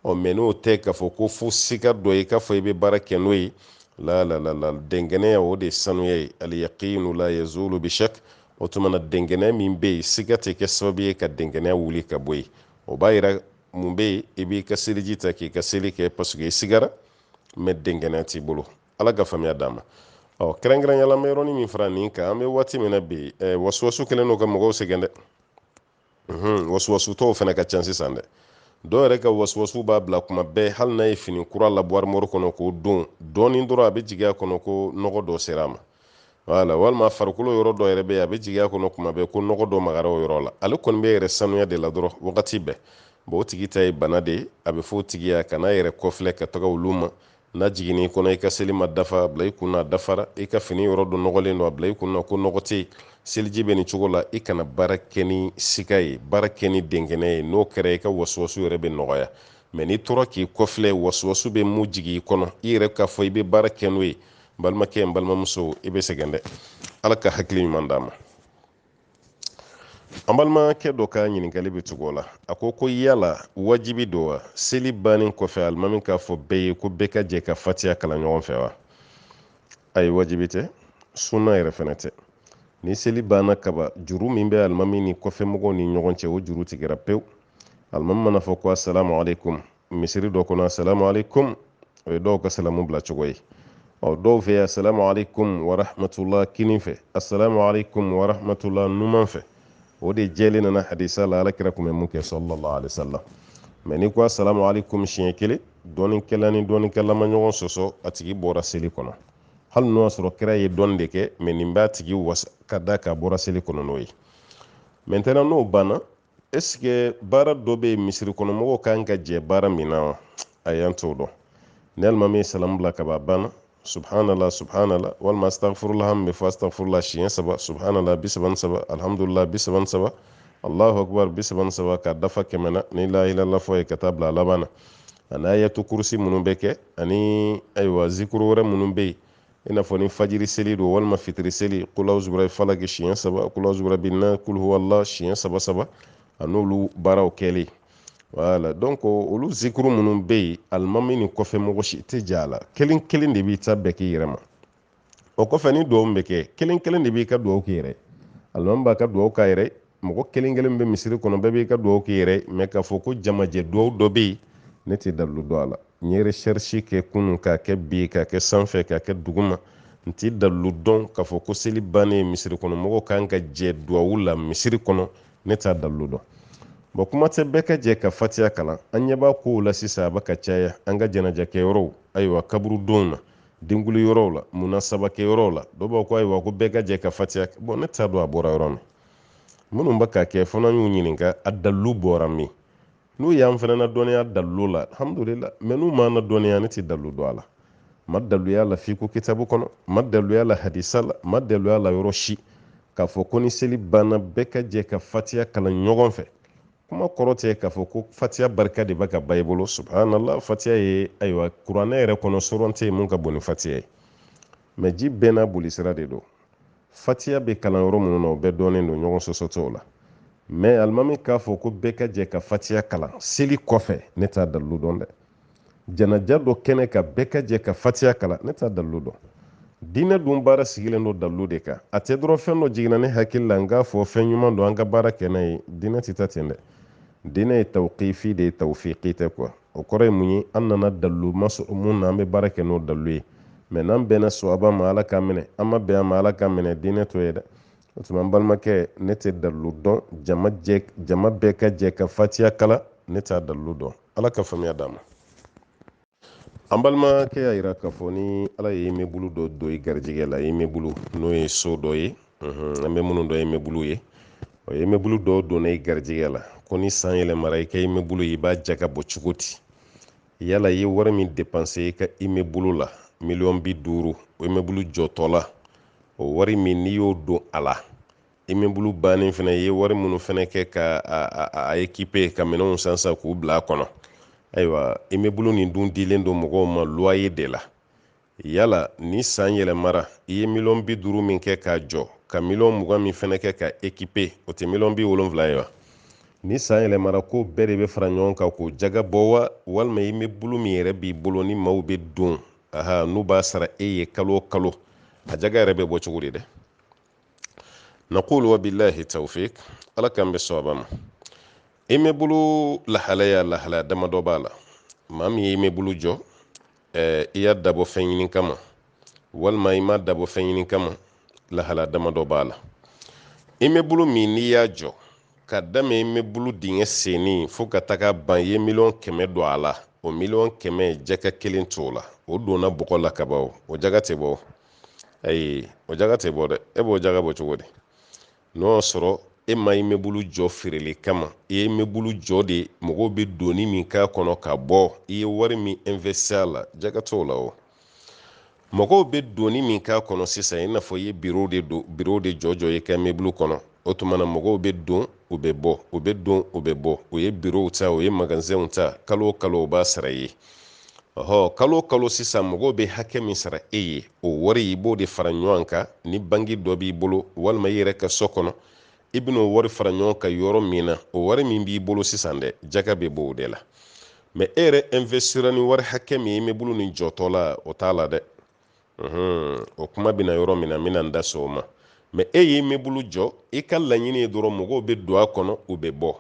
don mɛ n'o tɛ k'a fɔ ko fo siga dɔ ye k'a fɔ i bɛ baara kɛ n'o ye la dɛngɛnɛya o de ye sanuya ye al-yaqinu la yazulu bi shak o tuma na dɛngɛnɛ min bɛ yen siga tɛ kɛ sababu ye ka dɛngɛnɛ wuli ka bɔ yen o b'a yira mun bɛ yen i b'i ka seliji ta k'i ka seli kɛ parce que i sigara mɛ dɛngɛnɛ t'i bolo ala ka faamuya d'a ma kɛrɛnkɛrɛnyala an bɛ yɔrɔnin min fara nin kan an bɛ waati min na bi wasuwasu kɛlen don ka mɔgɔw sɛgɛn dɛ wasuwasutɔw fana ka ca sisan dɛ dɔw yɛrɛ ka wasuwasu b'a bila kuma bɛɛ hali n'a ye fini kura labɔ armoire kɔnɔ k'o don dɔɔnin dɔrɔn a bɛ jigin a kɔnɔ ko nɔgɔ dɔ sera a ma walima farikolo yɔrɔ dɔ yɛrɛ bɛ yen a bɛ jigin a kɔnɔ kuma bɛɛ ko nɔgɔ dɔ magara o yɔrɔ la ale kɔni bɛ yɛrɛ sanuya de la dɔrɔn wagati bɛɛ o tigi ta ye bana de ye a bɛ fɔ o tigi ye kana yɛrɛ kɔfilɛ ka taga olu ma n'a jiginni kɔnɔ i ka seli ma dafa a bila i kun na a dafara i ka fini yɔrɔ dɔ nɔgɔlen don a bila i kun na ko nɔgɔ tɛ yen seliji bɛ nin cogo la i kana baara kɛ ni siga ye baara kɛ ni dɛngɛnɛ ye n'o kɛra i ka wasuwasu yɛrɛ bɛ nɔgɔya mɛ n'i tora k'i kɔfilɛ wasuwasu bɛ mun jigin i kɔnɔ i yɛrɛ k'a fɔ i bɛ baara kɛ n'o ye n balimakɛ n balimamuso i bɛ sɛgɛn dɛ ala ka hakili ɲuman d'a ma an balimakɛ dɔ ka ɲininkali bɛ tugu o la a ko yala wajibi don wa seli bannen kɔfɛ alimami k'a fɔ bɛɛ ye ko bɛɛ ka jɛ ka fatiya kalan ɲɔgɔn fɛ wa ayi wajibi tɛ sunna yɛrɛ fana tɛ ni seli banna kaba juru min bɛ alimami ni kɔfɛmɔgɔw ni ɲɔgɔn cɛ o juru tigɛra pewu alimami mana fɔ ko asalamu alaikum misiri dɔ kɔnɔ asalamu alaikum o ye dɔw ka salamu bila cogo ye dɔw fɛ asalamu alaikum wa rahmatulah kini fɛ asalamu alaikum wa rahmatulah numan fɛ o de jɛlen nana hadisa la alakira kun bɛ mun kɛ sallallahu alaihi wasallam mɛ ni ko asalamu alaikum siɲɛ kelen dɔɔninkɛla ni dɔɔninkɛla ma ɲɔgɔn sɔsɔ a tigi bɔra seli kɔnɔ hali n'o y'a sɔrɔ kira ye dɔɔni de kɛ mɛ nin b'a tigi wasa ka da k'a bɔra seli kɔnɔ n'o ye maintenant n'o banna est-ce que baara dɔ bɛ yen misiri kɔnɔ mɔgɔw kan ka jɛ baara min na wa a y'an t'o dɔn ni alimami ye salamu bila kaba banna subhanallah subhanallah walima astaghfirullah min bɛ fɔ astaghfirullah siɲɛ 3 subhanallah 33 alhamdulillah 33 allahu akbar 33 ka dafa kɛmɛ na ni la ilaha illallah fɔ ye ka taa bila a laban na ani ayatu kursi minnu bɛ kɛ ani ayiwa zikuru wɛrɛ minnu bɛ yen i n'a fɔ ni fajiri seli don walima fitiri seli qul a'udhu bi rabbil falaq siɲɛ 3 qul a'udhu bi rabbin nas qul huwallahu siɲɛ 3 a n'olu baaraw kɛli voilà donc olu zikuru minnu bɛ yen alimami ni kɔfɛ mɔgɔ si tɛ jɛ a la kelen kelen de b'i ta bɛɛ k'i yɛrɛ ma o kɔfɛ ni dugawu bɛ kɛ kelen kelen de b'i ka dugawu k'i yɛrɛ alimami b'a ka dugawu k'a yɛrɛ mɔgɔ kelen kelen bɛ misiri kɔnɔ bɛɛ b'i ka dugawu k'i yɛrɛ mɛ k'a fɔ ko jamajɛ dugawu dɔ bɛ yen ne tɛ dalilu dɔn a la n ye recherche kɛ kunun k'a kɛ bi k'a kɛ sanfɛ k'a kɛ duguma n tɛ dalilu dɔn k'a fɔ ko seli bannen misiri kɔnɔ mɔgɔw kan ka jɛ dugawu la misiri kɔnɔ ne t'a dalilu dɔn bon kuma tɛ bɛɛ ka jɛ ka fatiya kalan an ɲɛ b'a kow la sisan a bɛ ka caya an ka jɛnajɛkɛ yɔrɔw ayiwa kaburudonw na denguli yɔrɔw la munasabakɛ yɔrɔw la dɔw b'a ko ayiwa ko bɛɛ ka jɛ ka fatiya bon ne t'a dɔn a bɔra yɔrɔ min minnu bɛ ka kɛ fana y'u ɲininka a dalilu bɔra min n'u y'an fana na dɔnniya dalilu la alhamdulillah mɛ n'u m'an na dɔnniya ne tɛ dalilu dɔn a la ma daliluya la fiku kitabu kɔnɔ ma daliluya la hadisa la ma daliluya la yɔrɔ si k'a fɔ ko ni seli banna bɛɛ ka jɛ ka fatiya kalan ɲɔgɔn fɛ kuma kɔrɔ tɛ k'a fɔ ko fatiya barika de bɛ ka ba i bolo subhanallah fatiya ye ayiwa kuranɛ yɛrɛ kɔnɔ sɔrɔn tɛ mun ka bon ni fatiya ye mɛ ji bɛɛ n'a bolisira de don fatiya bɛ kalan yɔrɔ minnu na o bɛɛ dɔnnen don ɲɔgɔn sɔsɔ t'o la mɛ alimami k'a fɔ ko bɛɛ ka jɛ ka fatiya kalan seli kɔfɛ ne t'a dalilu dɔn dɛ janaja dɔ kɛnɛ ka bɛɛ ka jɛ ka fatiya kalan ne t'a dalilu dɔn diinɛ dun baara sigilen don dalilu de kan a tɛ dɔrɔn fɛn dɔ jiginna ne hakili la n k'a fɔ fɛn ɲuman don an ka baara kɛ n'a ye diinɛ tɛ taa ten dɛ diinɛ ye tawqifi de ye tawfiqi tɛ quoi o kɔrɔ ye mun ye an nana dalilu ma sɔrɔ mun na an bɛ baara kɛ n'o dalilu ye mais n'an bɛnna sawaba ma Ala k'a minɛ an ma bɛn a ma Ala k'a minɛ diinɛ to ye dɛ o tuma n balimakɛ ne tɛ dalilu dɔn jama bɛɛ ka jɛ ka fatiya kala ne t'a dalilu dɔn Ala ka faamuya d'an ma an balimakɛ y'a jira k'a fɔ ni Ala ye mɛbulu dɔ don i garijɛgɛ la mɛbulu n'o ye so dɔ ye an bɛ minnu dɔn mɛbulu ye o ye mɛbulu dɔ donna i garijɛgɛ la ko ni san yɛlɛmara i ka mɛbulu i b'a ja ka bɔ cogo di yala i ye wari min dépenser i ka mɛbulu la $50,000 o mɛbulu jɔtɔ la o wari min n'i y'o don a la mɛbulu bannen fana i ye wari minnu fana kɛ ka a équiper ka minɛnw san k'u bila a kɔnɔ ayiwa mɛbulu nin dun dilen don mɔgɔw ma loyer de la yala ni san yɛlɛmara i ye $50,000 min kɛ k'a jɔ ka $20,000 min fana kɛ ka équiper o tɛ $70,000 ye wa ni san yɛlɛmara ko bɛɛ de bɛ fara ɲɔgɔn kan k'o jaga bɔ wa walima i mɛbulu min yɛrɛ b'i bolo ni maaw bɛ don n'u b'a sara e ye kalo o kalo a jaga yɛrɛ bɛ bɔ cogo di dɛ naqulu wa billahi tawfiq Ala k'an bɛ sawaba ma mɛbulu lahalaya damadɔ b'a la maa min ye mɛbulu jɔ i y'a dabɔ fɛn ɲini kama walima i ma dabɔ fɛn ɲini kama lahala damadɔ b'a la mɛbulu min n'i y'a jɔ ka daminɛ mɛbulu dingɛ senni fo ka taga ban i ye $100,000 don a la o $100,000 jaga kelen t'o la o donna bɔgɔ la ka ban o jaga tɛ bɔ ayi o jaga tɛ bɔ dɛ e b'o jaga bɔ cogo di n'o sɔrɔ e ma i mɛbulu jɔ feereli kama i ye mɛbulu jɔ de mɔgɔw bɛ donni min k'a kɔnɔ ka bɔ i ye wari min investir a la jaga t'o la o mɔgɔw bɛ donni min k'a kɔnɔ sisan i n'a fɔ i ye bureau de jɔ i ka mɛbulu kɔnɔ o tuma na mɔgɔw bɛ don u bɛ bɔ u bɛ don u bɛ bɔ o ye bureau ta o ye magasinw ta kalo o kalo o b'a sara i ye kalo o kalo sisan mɔgɔw bɛ hakɛ min sara e ye o wari i b'o de fara ɲɔgɔn kan ni bangi dɔ b'i bolo walima i yɛrɛ ka so kɔnɔ i bɛna o wari fara ɲɔgɔn kan yɔrɔ min na o wari min b'i bolo sisan dɛ jaga bɛ bɔ o de la mais e yɛrɛ investira ni wari hakɛ min ye mɛbulu nin jɔtɔ la o t'a la dɛ o kuma bɛna yɔrɔ min na n bɛna n da so o ma mais e ye mɛbulu jɔ i ka laɲini ye dɔrɔn mɔgɔw bɛ don a kɔnɔ u bɛ bɔ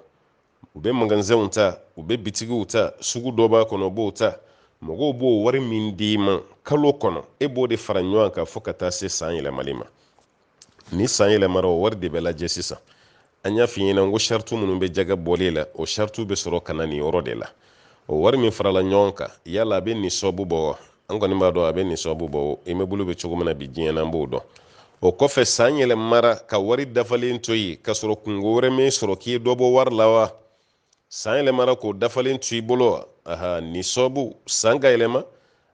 u bɛ magasinw ta u bɛ bitigiw ta sugu dɔ b'a kɔnɔ u b'o ta mɔgɔw b'o wari min d'i ma kalo kɔnɔ e b'o de fara ɲɔgɔn kan fo ka taa se san yɛlɛmali ma ni san yɛlɛmara o wari de bɛ lajɛ sisan an y'a f'i ɲɛna ko sartu minnu bɛ jaga bɔli la o sartu bɛ sɔrɔ ka na nin yɔrɔ de la o wari min farala ɲɔgɔn kan yala a bɛ nisabu bɔ wa an kɔni b'a dɔn a bɛ nisabu bɔ mɛbulu bɛ cogo min na bi diɲɛ na an b'o dɔn o kɔfɛ san yɛlɛmara ka wari dafalen to yen ka sɔrɔ kungo wɛrɛ min sɔrɔ k'i ye dɔ bɔ wari la wa san yɛlɛmara k'o dafalen to i bolo wa nisabu san ka yɛlɛma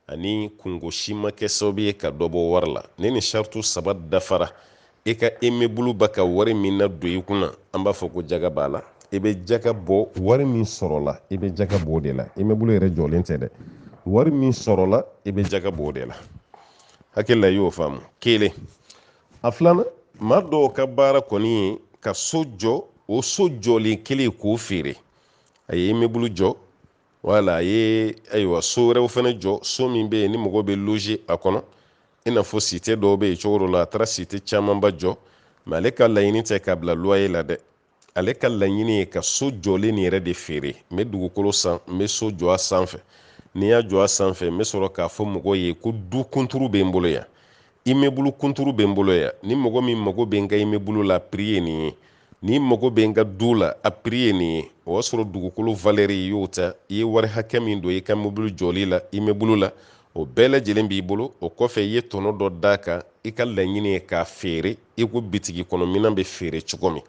ani kungo si ma kɛ sababu ye ka dɔ bɔ wari la ni nin sartu saba dafara i ka mɛbulu ba ka wari min na don i kunna an b'a fɔ ko jaga b'a la i bɛ jaga bɔ wari min sɔrɔla i bɛ jaga bɔ o de la mɛbulu yɛrɛ jɔlen tɛ dɛ wari min sɔrɔla i bɛ jaga bɔ o de la hakili la i y'o faamu kelen a filanan maa dɔw ka baara kɔni ye ka so jɔ o so jɔlen kelen k'o feere a ye mɛbulu jɔ wala a ye ayiwa so wɛrɛw fana jɔ so min bɛ yen ni mɔgɔw bɛ loger a kɔnɔ i n'a fɔ site dɔw bɛ yen cogo dɔ la a taara site camanba jɔ mais ale ka laɲini tɛ k'a bila loyer la dɛ ale ka laɲini ye ka so jɔlen nin yɛrɛ de feere n bɛ dugukolo san n bɛ so jɔ a sanfɛ ni y'a jɔ a sanfɛ n bɛ sɔrɔ k'a fɔ mɔgɔw ye ko du kunturu bɛ n bolo yan immeuble kunturu bɛ n bolo yan ni mɔgɔ min mago bɛ n ka immeuble la prix ye nin ye ni mago bɛ n ka du la a prix ye nin ye o y'a sɔrɔ dugukolo valeur i y'o ta i ye wari hakɛ min don i ka mobile jɔli la immeuble la o bɛɛ lajɛlen b'i bolo o kɔfɛ i ye tɔnɔ dɔ d'a kan i ka laɲini ye k'a feere i ko bitigi kɔnɔ minɛn bɛ feere cogo min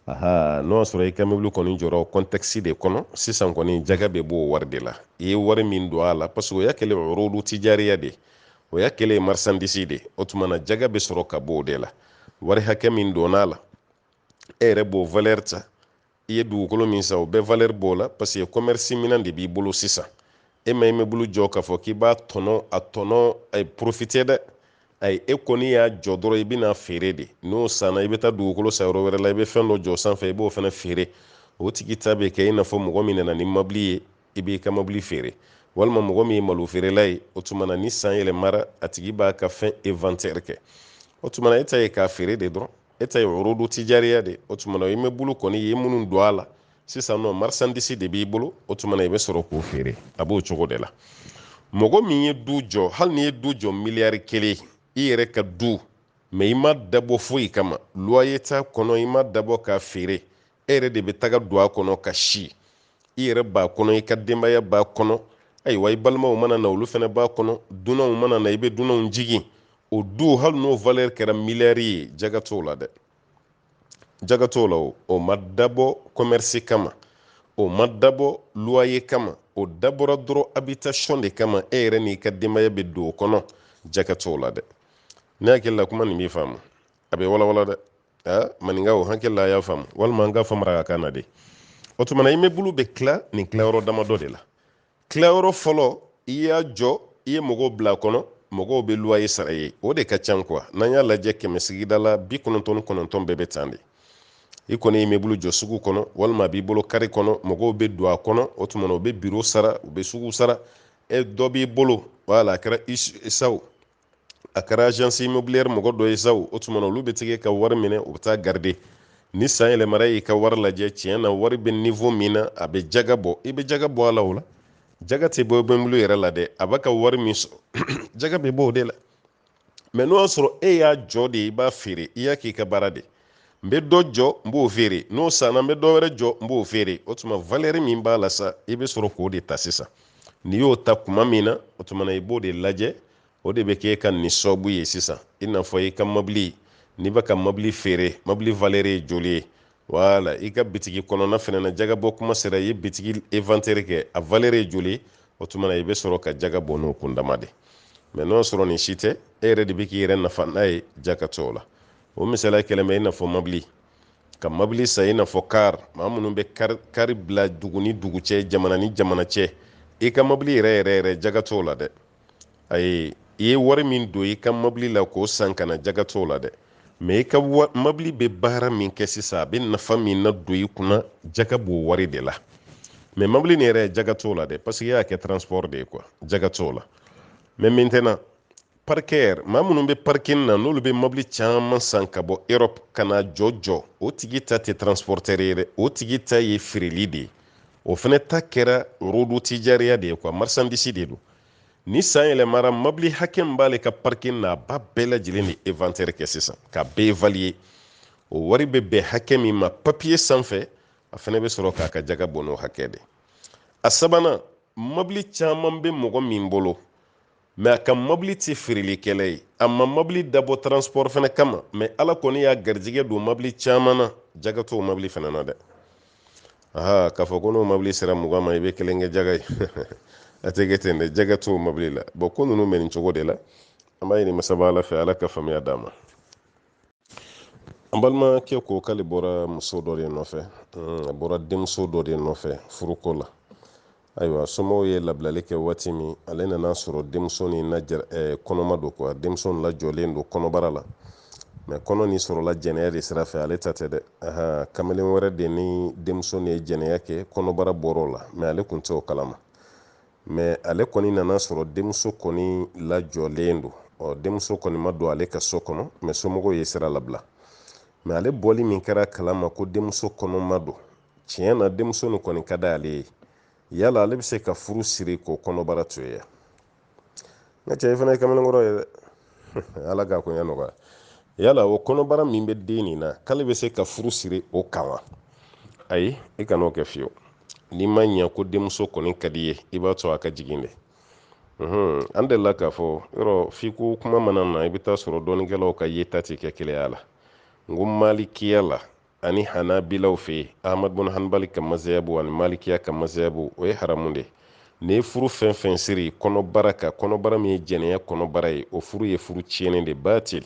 n'o y'a sɔrɔ i ka mobile kɔni jɔra o contexte de kɔnɔ sisan kɔni jaga bɛ bɔ o wari de la i ye wari min don a la parce que o y'a kɛlen urudu tijariya de o y'a kɛlen marchandise de o tuma na jaga bɛ sɔrɔ ka bɔ o de la wari hakɛ min donna a la e yɛrɛ b'o valeur ta i ye dugukolo min san o bɛɛ valeur b'o la parce que commerce minɛn de b'i bolo sisan e ma immeuble jɔ k'a fɔ k'i b'a tɔnɔ profiter dɛ ayi e kɔni y'a jɔ dɔrɔn i bɛna feere de n'o sanna i bɛ taa dugukolo san yɔrɔ wɛrɛ la i bɛ fɛn dɔ jɔ sanfɛ i b'o fana feere o tigi ta bɛ kɛ i n'a fɔ mɔgɔ min nana ni mobili ye i b'i ka mobili feere walima mɔgɔ min ye malo feerela ye o tuma na ni san yɛlɛmara a tigi b'a ka fɛn inventaire kɛ o tuma na e ta ye k'a feere de dɔrɔn e ta ye urudu tijariya de o tuma na immeuble kɔni i ye minnu don a la sisan nɔ marchandise de b'i bolo o tuma na i bɛ sɔrɔ k'o feere a b'o cogo de la mɔgɔ min ye du jɔ hali ni ye du jɔ miliyari 1 i yɛrɛ ka du mais i ma dabɔ foyi kama loyer t'a kɔnɔ i ma dabɔ k'a feere e yɛrɛ de bɛ taga don a kɔnɔ ka si i yɛrɛ b'a kɔnɔ i ka denbaya b'a kɔnɔ ayiwa i balimaw mana na olu fana b'a kɔnɔ dunanw mana na i bɛ dunanw jigin o du hali n'o valeur kɛra miliyari ye jaga t'o la dɛ jaga t'o la o ma dabɔ commerce kama o ma dabɔ loyer kama o dabɔra dɔrɔn habitation de kama e yɛrɛ n'i ka denbaya bɛ don o kɔnɔ jaga t'o la dɛ ne hakili la kuma nin b'i faamu a bɛ walawala dɛ maninkaw hakili la a y'a faamu walima an ka famara ka kan na de o tuma na immeuble bɛ tila nin tilayɔrɔ damadɔ de la tilayɔrɔ fɔlɔ i y'a jɔ i ye mɔgɔw bila a kɔnɔ mɔgɔw bɛ loyer sara ye o de ka ca quoi n'an y'a lajɛ 100 sigida la 99 bɛɛ bɛ tan de i kɔni ye immeuble jɔ sugu kɔnɔ walima a b'i bolo kari kɔnɔ mɔgɔw bɛ don a kɔnɔ o tuma na u bɛ bureau sara u bɛ sugu sara dɔ b'i bolo voilà a kɛra isaw a kɛra agence immobilière mɔgɔ dɔ ye saw o tuma na olu bɛ tigɛ ka wari minɛ u bɛ taa garder ni san yɛlɛmara y'i ka wari lajɛ tiɲɛ na wari bɛ niveau min na a bɛ jaga bɔ i bɛ jaga bɔ a la o la jaga tɛ bɔ immeuble yɛrɛ la dɛ a b'a ka wari min sɔrɔ jaga bɛ bɔ o de la mais n'o y'a sɔrɔ e y'a jɔ de i b'a feere i y'a k'i ka baara de n bɛ dɔ jɔ n b'o feere n'o sanna n bɛ dɔ wɛrɛ jɔ n b'o feere o tuma valeur min b'a la sa i bɛ sɔrɔ k'o de ta sisan n'i y'o ta kuma min na o tuma na i b'o de lajɛ o de bɛ kɛ ka nin sababu ye sisan i n'a fɔ i ka mobili n'i bɛ ka mobili feere mobili valeur ye joli ye voilà i ka bitigi kɔnɔna fana na jaga bɔ kuma sera i ye bitigi inventaire kɛ a valeur ye joli ye o tuma na i bɛ sɔrɔ ka jaga bɔ n'o kundama de mais n'o sɔrɔ nin si tɛ e yɛrɛ de bɛ k'i yɛrɛ nafa n'a ye jaga t'o la o misaliya kɛlen bɛ i n'a fɔ mobili ka mobili san i n'a fɔ car maa minnu bɛ kari bila dugu ni dugu cɛ jamana ni jamana cɛ i ka mobili yɛrɛ yɛrɛ jaga t'o la dɛ ayi i ye wari min don i ka mobili la k'o san ka na jaga t'o la dɛ mais i ka mobili bɛ baara min kɛ sisan a bɛ nafa min na don i kunna jaga b'o wari de la mais mobili nin yɛrɛ jaga t'o la dɛ parce que i y'a kɛ transport de ye quoi jaga t'o la mais maintenant parqueur maa minnu bɛ parking na n'olu bɛ mobili caman san ka bɔ Europe ka na jɔ o tigi ta tɛ transporteur ye dɛ o tigi ta ye feereli de ye o fana ta kɛra rodu tijariya de ye quoi marchandise de don ni san yɛlɛmara mobili hakɛ min b'ale ka parking na a ba bɛɛ lajɛlen de inventaire kɛ sisan ka bɛɛ évaluer o wari bɛ bɛn hakɛ min ma papier sanfɛ a fana bɛ sɔrɔ k'a ka jaga bɔ n'o hakɛ de a sabanan mobili caman bɛ mɔgɔ min bolo mais a ka mobili tɛ feerelikɛla ye a ma mobili dabɔ transport fana kama mais ala kɔni y'a garijɛgɛ don mobili caman na jaga t'o mobili fana na dɛ k'a fɔ ko n'o mobili sera 20 ma i bɛ kelen kɛ jaga ye a tɛ kɛ ten dɛ jaga t'o mobili la bon ko ninnu bɛ nin cogo de la an b'a ɲini masaba ala fɛ ala ka faamuya d'a ma an balimakɛ ko k'ale bɔra muso dɔ de nɔfɛ a bɔra denmuso dɔ de nɔfɛ furuko la ayiwa somɔgɔw ye labilali kɛ waati min ale nana sɔrɔ denmuso ni kɔnɔma don quoi denmuso nin lajɔlen don kɔnɔbara la mais kɔnɔ nin sɔrɔla jɛnɛya de sira fɛ ale ta tɛ dɛ kamalen wɛrɛ de ni denmuso ni ye jɛnɛya kɛ kɔnɔbara bɔr'o la mais ale tun tɛ o kalama mais ale kɔni nana sɔrɔ denmuso kɔni lajɔlen don denmuso kɔni ma don ale ka so kɔnɔ mais somɔgɔw ye sira labila mais ale bɔli min kɛra kalama ko denmuso kɔnɔma don tiɲɛ na denmuso nin kɔni ka d'ale ye yala ale bɛ se ka furu siri k'o kɔnɔbara to ye nka cɛ i fana ye kamalenkɔrɔ ye dɛ ala k'a koɲɛ nɔgɔya yala o kɔnɔbara min bɛ den nin na k'ale bɛ se ka furu siri o kan wa ayi i kana o kɛ fiyewu n'i ma ɲɛ ko denmuso kɔni ka di ye i b'a to a ka jigin dɛ an delila k'a fɔ yɔrɔ f'i ko kuma mana na i bɛ taa sɔrɔ dɔɔnikɛlaw ka yeta tɛ kɛ keleya la n ko malikiya la ani hanabilaw fɛ yen ahmad bin hanbali ka mazayabu ani malikiya ka mazayabu o ye haramu de n'i ye furu fɛn fɛn siri kɔnɔbara kan kɔnɔbara min ye jɛnɛya kɔnɔbara ye o furu ye furu tiɲɛnen de batil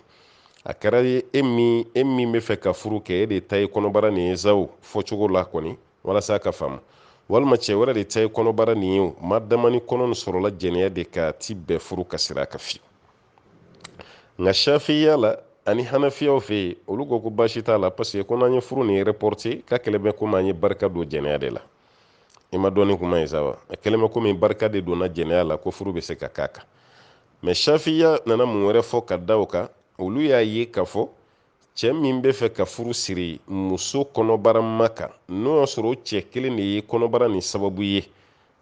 a kɛra e min bɛ fɛ ka furu kɛ e de ta ye kɔnɔbara nin ye zaw fɔcogo la kɔni walasa ka faamu walima cɛ wɛrɛ de ta ye kɔnɔbara nin ye o ma dama ni kɔnɔ nin sɔrɔla jɛnɛya de ka ti bɛɛ furu ka sira ka fiye nka shafiya la ani hanafiyaw fɛ yen olu ko baasi t'a la parce que ko n'an ye furu nin reporté ka kɛlɛ bɛ komi an ye barika don jɛnɛya de la i ma dɔɔni kuma ye sa wa a kɛlɛ bɛ komi barika de donna jɛnɛya la ko furu bɛ se ka k'a kan mais shafiya nana mun wɛrɛ fɔ ka da o kan olu y'a ye k'a fɔ cɛ min bɛ fɛ ka furu siri muso kɔnɔbara ma kan n'o y'a sɔrɔ o cɛ kelen de ye kɔnɔbara ni sababu ye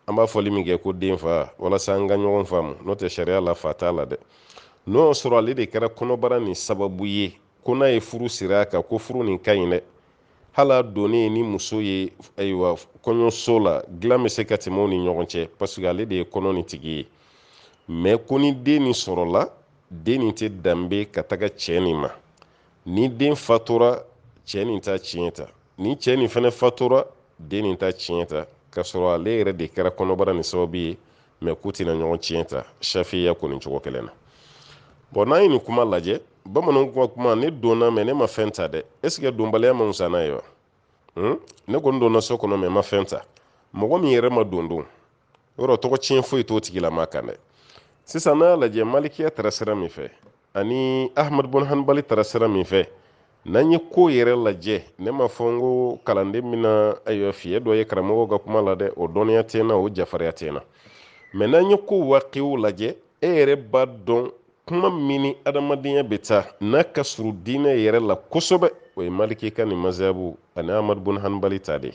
an b'a fɔli min kɛ ko den fa walasa an ka ɲɔgɔn faamu n'o tɛ sariya la fa t'a la dɛ n'o y'a sɔrɔ ale de kɛra kɔnɔbara ni sababu ye ko n'a ye furu siri a kan ko furu nin ka ɲi dɛ hala donnen ni muso ye ayiwa kɔɲɔso la dilan bɛ se ka tɛmɛ u ni ɲɔgɔn cɛ parce que ale de ye kɔnɔ nin tigi ye mais ko ni den nin sɔrɔla den nin tɛ danbe ka taga cɛ nin ma ni den fatura cɛ nin ta tiɲɛ ta ni cɛ nin fana fatura den nin ta tiɲɛ ta k'a sɔrɔ ale yɛrɛ de kɛra kɔnɔbara nin sababu ye mais k'u tɛna ɲɔgɔn tiɲɛ ta safiya ko nin cogo kelen na bon n'an ye nin kuma lajɛ bamananw kuma ne donna mais ne ma fɛn ta dɛ est ce que donbaliya ma wusa n'a ye wa ne kɔni donna so kɔnɔ mais ma fɛn ta mɔgɔ min yɛrɛ ma don yɔrɔ tɔgɔ tiɲɛ foyi t'o tigilama kan dɛ sisan n'a y'a lajɛ malikiya tara sira min fɛ ani ahmad bun hanbali tara sira min fɛ n'an ye ko yɛrɛ lajɛ ne ma fɔ n ko kalanden min na ayiwa fiye dɔ ye karamɔgɔw ka kuma la dɛ o dɔnniya tɛ n na o jafariya tɛ n na mais n'an ye ko waqiw lajɛ e yɛrɛ b'a dɔn kuma min ni adamadenya bɛ taa n'a ka surun diinɛ yɛrɛ la kosɛbɛ o ye maliki ka nin mazhabu ani ahmad bun hanbali ta de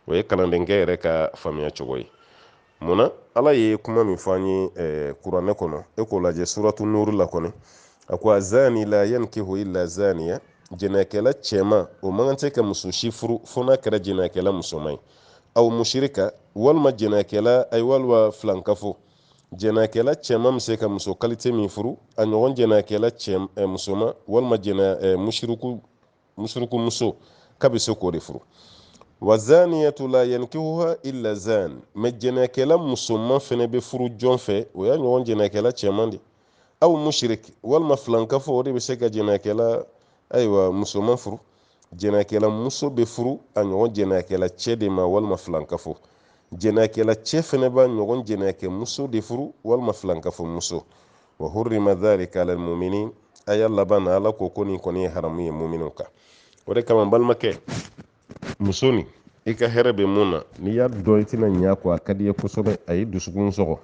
o ye kalandenkɛ yɛrɛ ka faamuya cogo ye munna ala ye kuma min fɔ an ye kuranɛ kɔnɔ e k'o lajɛ suratu nuru la kɔni a ko azani la yankihu illa zaniya jɛnɛkɛla cɛman o man kan tɛ ka muso si furu fo n'a kɛra jɛnɛkɛla musoman ye aw mushrika walima jɛnɛkɛla ay walima filankafo jɛnɛkɛla cɛman bɛ se ka muso kalite min furu a ɲɔgɔn jɛnɛkɛla musoman walima mushriku muso k'a bɛ se k'o de furu wa zaniyatu la yankihuha illa zan mais jɛnɛkɛla musoman fɛnɛ bɛ furu jɔn fɛ o y'a ɲɔgɔn jɛnɛkɛla cɛman de aw mushrik walima filankafo o de bɛ se ka jɛnɛkɛla ayiwa musoman furu jɛnɛkɛla muso bɛ furu a ɲɔgɔn jɛnɛkɛla cɛ de ma walima filankafo jɛnɛkɛla cɛ fɛnɛ b'a ɲɔgɔn jɛnɛkɛ muso de furu walima filankafo muso wa hurrima dhalika ala almu'minin a y'a laban na ala ko ko nin kɔni ye haramu ye mu'minu kan o de kama balimakɛ muso nin i ka hɛrɛ bɛ mun na n'i y'a dɔn i tɛna ɲɛ kɔ a ka di ye kosɛbɛ a ye dusukun sɔgɔ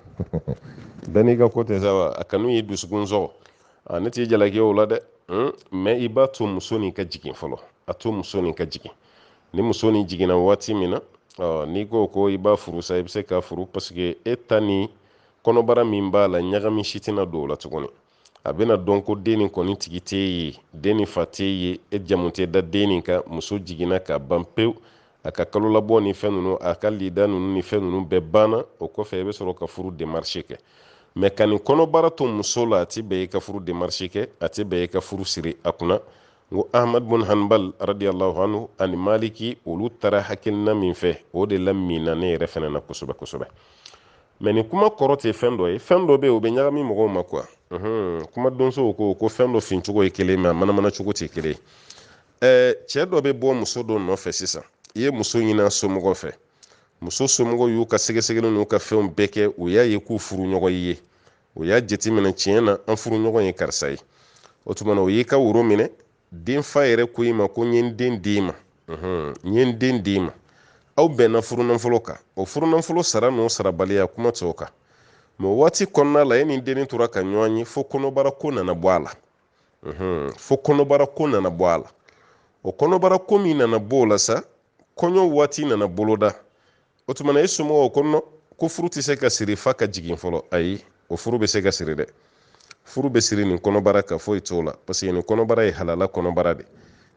bɛɛ n'i ka ko tɛ sa wa a kanu ye dusukun sɔgɔ ne t'i jalaki o la dɛ mais i b'a to muso nin ka jigin fɔlɔ a to muso nin ka jigin ni muso nin jiginna waati min na n'i ko ko i b'a furu sa i bɛ se k'a furu parce que e ta ni kɔnɔbara min b'a la ɲagami si tɛna don o la tuguni a bɛna dɔn ko den nin kɔni tigi t'e ye den nin fa t'e ye e jamu tɛ da den nin kan muso jiginna ka ban pewu a ka kalo labɔ ni fɛn ninnu a ka lida ninnu ni fɛn ninnu bɛɛ banna o kɔfɛ i bɛ sɔrɔ ka furu démarche kɛ mais ka nin kɔnɔbara to muso la a tɛ bɛn i ka furu démarche kɛ a tɛ bɛn i ka furu siri a kunna n ko ahmad bun hanbal radiyallahu anhu ani maliki olu taara hakilina min fɛ o de la mina ne yɛrɛ fɛnɛ na kosɛbɛ kosɛbɛ mais nin kuma kɔrɔ tɛ fɛn dɔ ye fɛn dɔ bɛ yen o bɛ ɲagami mɔgɔw ma quoi kuma donsow ko fɛn dɔ fin cogo ye kelen mais a manamana cogo tɛ kelen ye cɛ dɔ bɛ bɔ muso dɔ nɔfɛ sisan i ye muso ɲini a somɔgɔw fɛ muso somɔgɔw y'u ka sɛgɛsɛgɛli n'u ka fɛnw bɛɛ kɛ u y'a ye k'u furu ɲɔgɔn ye u y'a jateminɛ tiɲɛ na an furu ɲɔgɔn ye karisa ye o tuma na o y'i ka woro minɛ den fa yɛrɛ ko i ma ko n ye n den d'i ma n ye n den d'i ma aw bɛnna furunafɔlɔ kan o furunafɔlɔ sara n'o sarabaliya kuma t'o kan mais waati kɔnɔna la e ni dennin tora ka ɲɔgɔn ye fo kɔnɔbara ko nana bɔ a la fo kɔnɔbara ko nana bɔ a la o kɔnɔbara ko min nana bɔ o la sa kɔɲɔ waati nana boloda o tuma na e somɔgɔw ko ko furu tɛ se ka siri fa ka jigin fɔlɔ ayi o furu bɛ se ka siri dɛ furu bɛ siri nin kɔnɔbara ka foyi t'o la parce que nin kɔnɔbara ye halala kɔnɔbara de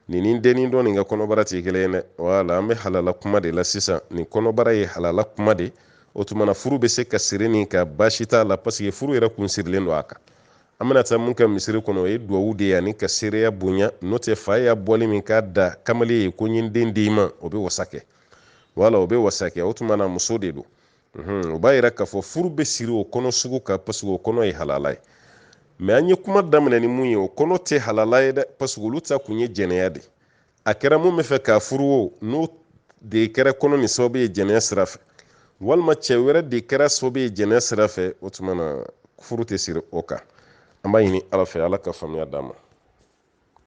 ni dennin dɔ nin ka kɔnɔbara tɛ kelen ye dɛ wala an bɛ halala kuma de la sisan nin kɔnɔbara ye halala kuma de o tuma na furu bɛ se ka siri nin ka baasi t'a la parce que furu yɛrɛ kun sirilen don a kan an bɛna taa mun kɛ misiri kɔnɔ o ye duwawu de ye ani ka seereya bonya n'o tɛ fa y'a bɔli min k'a da kamalen ye ko n ye n den d'i ma o bɛ wasa kɛ wala o bɛ wasa kɛ o tuma na muso de don o b'a yira k'a fɔ furu bɛ siri o kɔnɔ sugu kan parce que o kɔnɔ ye halala ye mais an ye kuma daminɛ ni mun ye o kɔnɔ tɛ halala ye dɛ parce que olu ta kun ye jɛnɛya de a kɛra mun bɛ fɛ k'a furu o n'o de kɛra kɔnɔ nin sababu ye jɛnɛya sira fɛ walima cɛ wɛrɛ de kɛra sababu ye jɛnɛya sira fɛ o tuma na furu tɛ siri o kan an b'a ɲini ala fɛ ala ka faamuya d'an ma